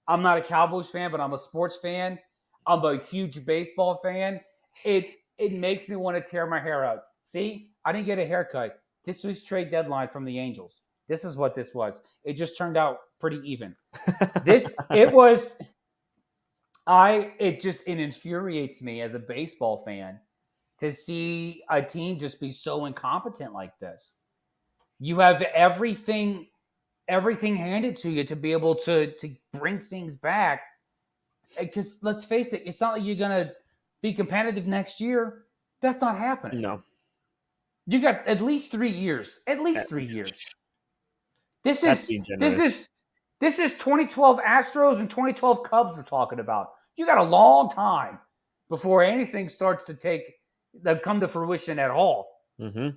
I'm not a Cowboys fan, but I'm a sports fan. I'm a huge baseball fan. It makes me want to tear my hair out. See, I didn't get a haircut. This was trade deadline from the Angels. This is what this was. It just turned out pretty even. It infuriates me as a baseball fan to see a team just be so incompetent like this. You have everything handed to you to be able to bring things back. Because let's face it, it's not like you're gonna be competitive next year. That's not happening. No. You got at least 3 years. At least 3 years. This That's is being this generous. is this is 2012 Astros and 2012 Cubs we're talking about. You got a long time before anything starts to come to fruition at all. Mm-hmm.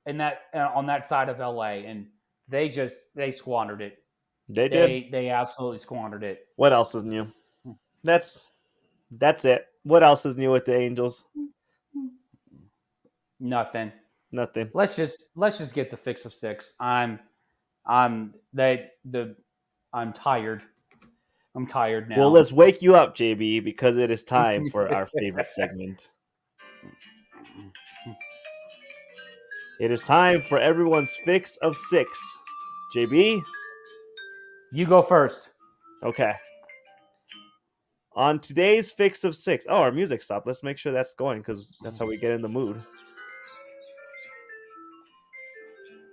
In that on that side of LA, and they squandered it. They did. They absolutely squandered it. What else is new? That's it. What else is new with the Angels? Nothing. Nothing. Let's just get the fix of 6. I'm tired. I'm tired now. Well, let's wake you up, JB, because it is time for our favorite segment. It is time for everyone's fix of 6. JB? You go first. Okay. On today's fix of 6. Oh, our music stopped. Let's make sure that's going because that's how we get in the mood.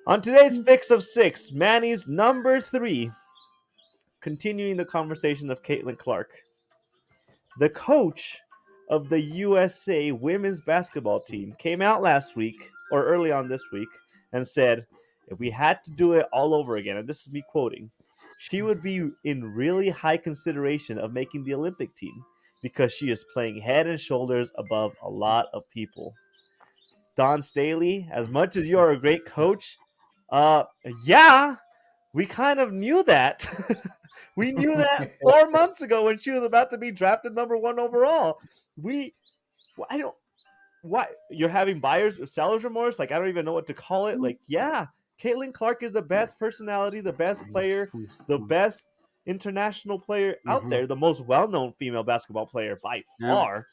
On today's fix of 6, Manny's number 3. Continuing the conversation of Caitlin Clark. The coach of the USA women's basketball team came out last week, or early on this week, and said, if we had to do it all over again, and this is me quoting, she would be in really high consideration of making the Olympic team because she is playing head and shoulders above a lot of people. Don Staley, as much as you are a great coach, yeah, we kind of knew that. We knew that 4 months ago when she was about to be drafted number 1 overall. I don't, why you're having buyers or sellers remorse? Like, I don't even know what to call it. Like, yeah, Caitlin Clark is the best personality, the best player, the best international player out there, the most well-known female basketball player by far.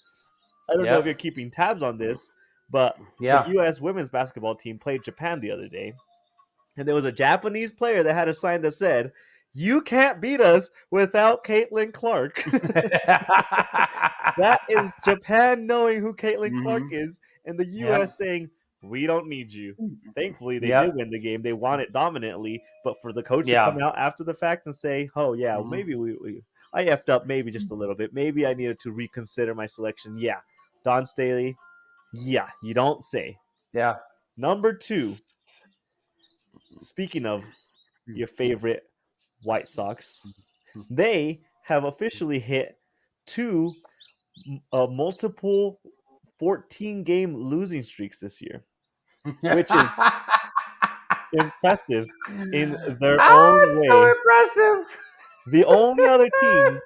I don't know if you're keeping tabs on this, but the U.S. women's basketball team played Japan the other day, and there was a Japanese player that had a sign that said, "You can't beat us without Caitlin Clark." That is Japan knowing who Caitlin Clark is, and the U.S. saying, "We don't need you." Thankfully, they did win the game. They won it dominantly, but for the coach to come out after the fact and say, "Oh yeah, maybe I effed up, maybe just a little bit. Maybe I needed to reconsider my selection." Yeah, Don Staley. Yeah, you don't say. Yeah. Number 2. Speaking of your favorite White Sox, they have officially hit 2 multiple 14-game losing streaks this year, which is impressive in their own It's so way. impressive. The only other teams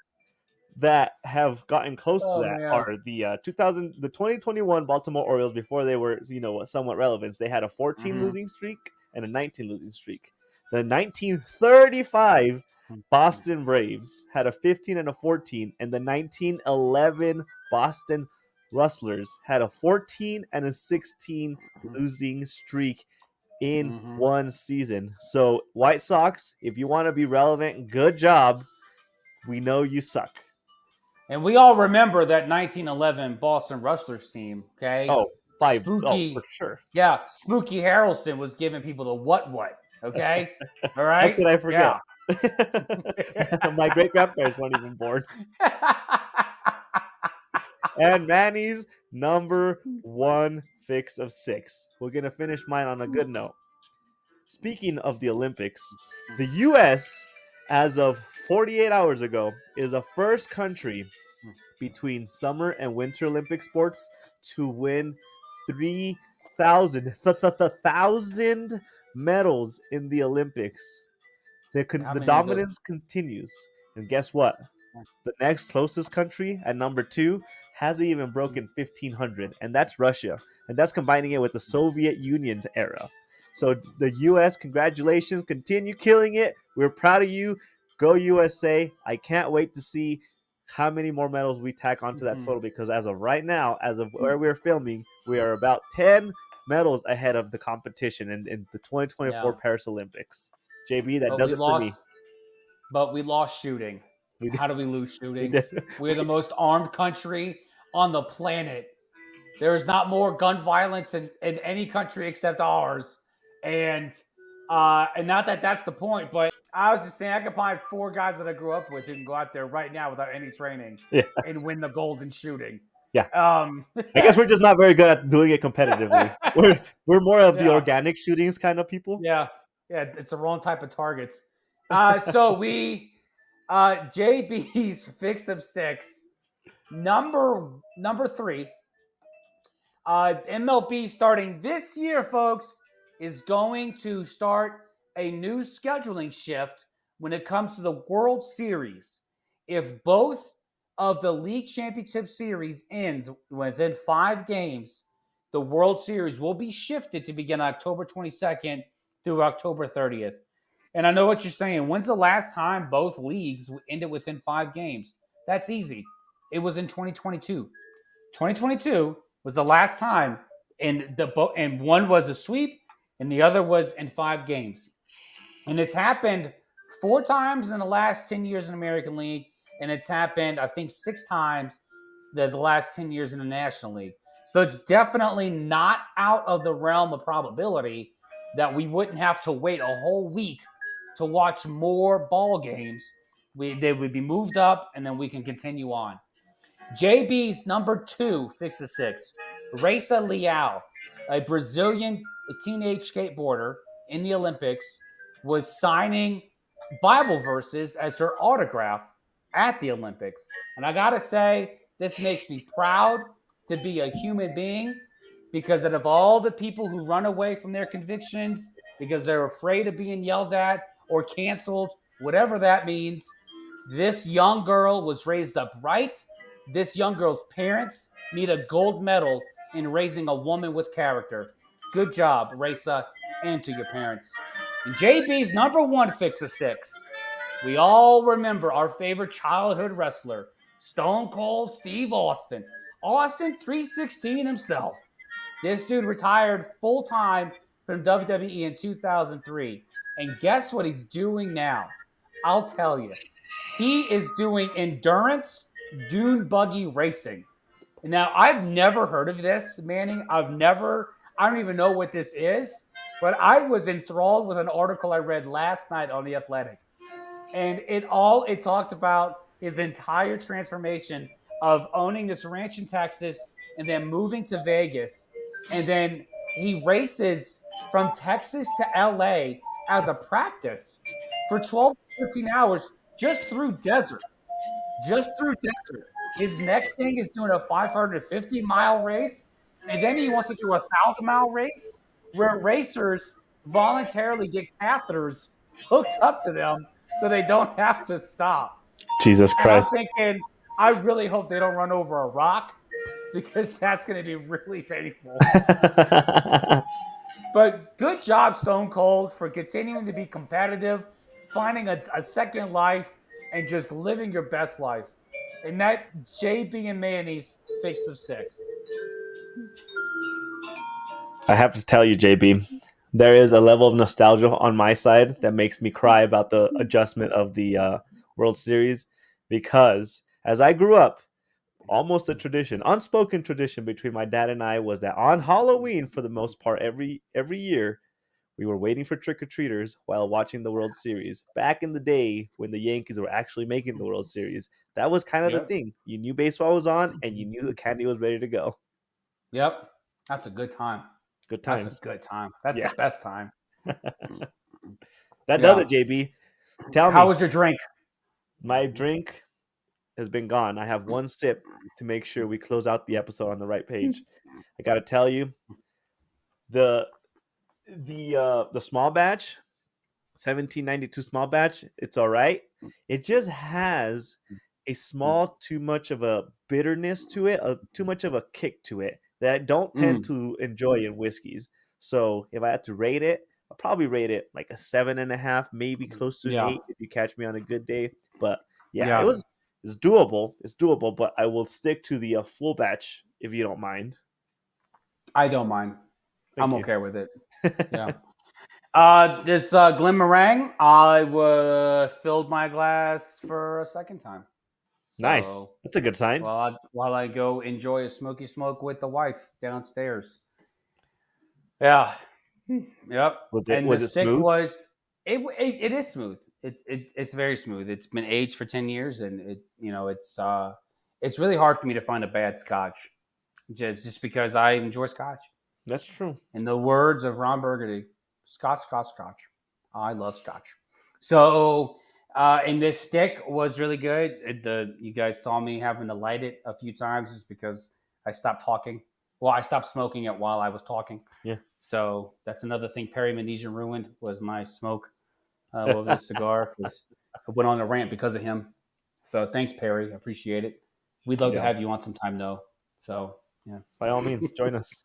that have gotten close to that man. are the 2021 Baltimore Orioles before they were, somewhat relevant. They had a 14 losing streak and a 19 losing streak. The 1935 Boston Braves had a 15 and a 14, and the 1911 Boston Rustlers had a 14 and a 16 losing streak in one season. So, White Sox, if you want to be relevant, good job. We know you suck. And we all remember that 1911 Boston Rustlers team, okay? Oh, Spooky, for sure. Yeah, Spooky Harrelson was giving people the what, okay? All right? How could I forget? Yeah. My great-grandparents weren't even born. And Manny's number 1 fix of 6. We're going to finish mine on a good note. Speaking of the Olympics, the U.S., as of 48 hours ago, is the first country between summer and winter Olympic sports to win 3,000 medals in the Olympics. The dominance continues. And guess what? The next closest country at number 2 hasn't even broken 1,500, and that's Russia. And that's combining it with the Soviet Union era. So the U.S., congratulations. Continue killing it. We're proud of you. Go USA. I can't wait to see how many more medals we tack onto that total, because as of right now, as of where we're filming, we are about 10 medals ahead of the competition in the 2024 Paris Olympics. JB, that does it for me. But we lost shooting. How do we lose We shooting? did. We're the most armed country on the planet. There is not more gun violence in any country except ours. And not that that's the point, but I was just saying I could find 4 guys that I grew up with who can go out there right now without any training Yeah, and win the gold in shooting. yeah. Um, I guess we're just not very good at doing it competitively. We're more of the yeah, organic shootings kind of people. yeah, yeah. It's the wrong type of targets. So we JB's fix of 6, number 3. MLB starting this year, folks, is going to start a new scheduling shift when it comes to the World Series. If both of the league championship series ends within 5 games, the World Series will be shifted to begin October 22nd through October 30th. And I know what you're saying. When's the last time both leagues ended within 5 games? That's easy. It was in 2022. 2022 was the last time, and one was a sweep, and the other was in 5 games. And it's happened 4 times in the last 10 years in the American League, and it's happened, I think, 6 times the last 10 years in the National League. So it's definitely not out of the realm of probability that we wouldn't have to wait a whole week to watch more ball games. They would be moved up, and then we can continue on. JB's number 2 fixes 6. Raisa Leal, a Brazilian teenage skateboarder in the Olympics, was signing Bible verses as her autograph at the Olympics. And I got to say, this makes me proud to be a human being because out of all the people who run away from their convictions because they're afraid of being yelled at or canceled, whatever that means, this young girl was raised up right. This young girl's parents need a gold medal in raising a woman with character. Good job, Raisa, and to your parents. And JB's number 1 fix of 6. We all remember our favorite childhood wrestler, Stone Cold Steve Austin. Austin 316 himself. This dude retired full time from WWE in 2003. And guess what he's doing now? I'll tell you. He is doing endurance dune buggy racing. Now, I've never heard of this, Manny. I don't even know what this is, but I was enthralled with an article I read last night on The Athletic. And it talked about his entire transformation of owning this ranch in Texas and then moving to Vegas. And then he races from Texas to LA as a practice for 12 to 13 hours just through desert. Just through desert. His next thing is doing a 550-mile race. And then he wants to do a 1,000-mile race where racers voluntarily get catheters hooked up to them so they don't have to stop. Jesus And I'm Christ. thinking, I really hope they don't run over a rock because that's going to be really painful. But good job, Stone Cold, for continuing to be competitive, finding a second life, and just living your best life. And that JB and Manny's fix of 6. I have to tell you, JB, there is a level of nostalgia on my side that makes me cry about the adjustment of the World Series because as I grew up, almost a tradition, unspoken tradition between my dad and I was that on Halloween, for the most part, every year, we were waiting for trick or treaters while watching the World Series. Back in the day when the Yankees were actually making the World Series, that was kind of the Yep. thing. You knew baseball was on, and you knew the candy was ready to go. Yep. That's a good time. Good That's a times. good time. That's Yeah. the best time. That does Yeah. it, JB. Tell How me, was your drink? my drink has been gone. I have one sip to make sure we close out the episode on the right page. I got to tell you, the the small batch 1792 small batch, it's all right. It just has a small too much of a bitterness to it, too much of a kick to it that I don't tend to enjoy in whiskeys. So if I had to rate it, I'll probably rate it like a 7.5, maybe close to an Yeah. 8 if you catch me on a good day. But yeah, Yeah. it's doable. It's doable, but I will stick to the full batch if you don't mind. I don't mind. Thank I'm you. okay with it. Yeah. This Glen Meringue, I filled my glass for a second time. Nice. So That's a good sign. while I go enjoy a smoky smoke with the wife downstairs. Yeah. Yep. And the Was it stick smooth? was it is smooth. It's very smooth. It's been aged for 10 years, and it's really hard for me to find a bad scotch. Just because I enjoy scotch. That's true. In the words of Ron Burgundy, Scotch, Scotch, Scotch. I love Scotch. So, and this stick was really good. You guys saw me having to light it a few times just because I stopped talking. Well, I stopped smoking it while I was talking. Yeah. So that's another thing Perry Manesian ruined was my smoke over the cigar because I went on a rant because of him. So thanks, Perry. I appreciate it. We'd love to Yeah. have you on sometime, though. So yeah. By all means, join us.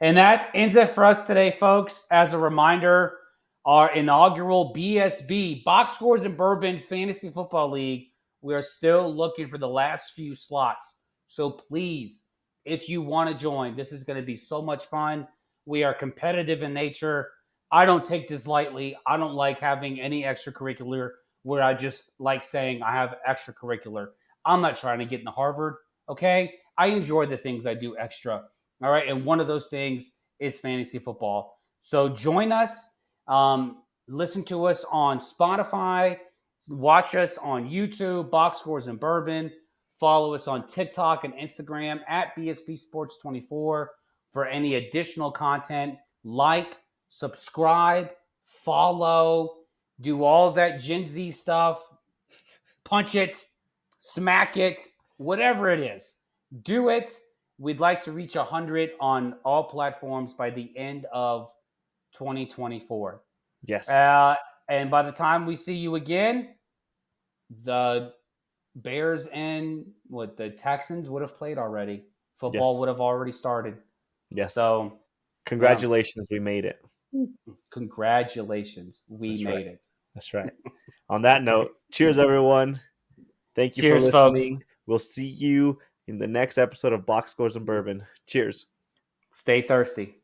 And that ends it for us today, folks. As a reminder, our inaugural BSB, Box Scores and Bourbon Fantasy Football League, we are still looking for the last few slots. So please, if you want to join, this is going to be so much fun. We are competitive in nature. I don't take this lightly. I don't like having any extracurricular where I just like saying I have extracurricular. I'm not trying to get into Harvard, okay? I enjoy the things I do extra. All right. And one of those things is fantasy football. So join us. Listen to us on Spotify. Watch us on YouTube, Box Scores and Bourbon. Follow us on TikTok and Instagram at BSB Sports 24 for any additional content. Like, subscribe, follow, do all that Gen Z stuff. Punch it, smack it, whatever it is. Do it. We'd like to reach 100 on all platforms by the end of 2024. Yes. And by the time we see you again, the Bears and the Texans would have played already. Football Yes. would have already started. Yes. So, congratulations, we made it. Congratulations, we That's made right. it. That's right. On that note, cheers, everyone. Thank you Cheers, for folks. listening. We'll see you in the next episode of Box Scores and Bourbon. Cheers. Stay thirsty.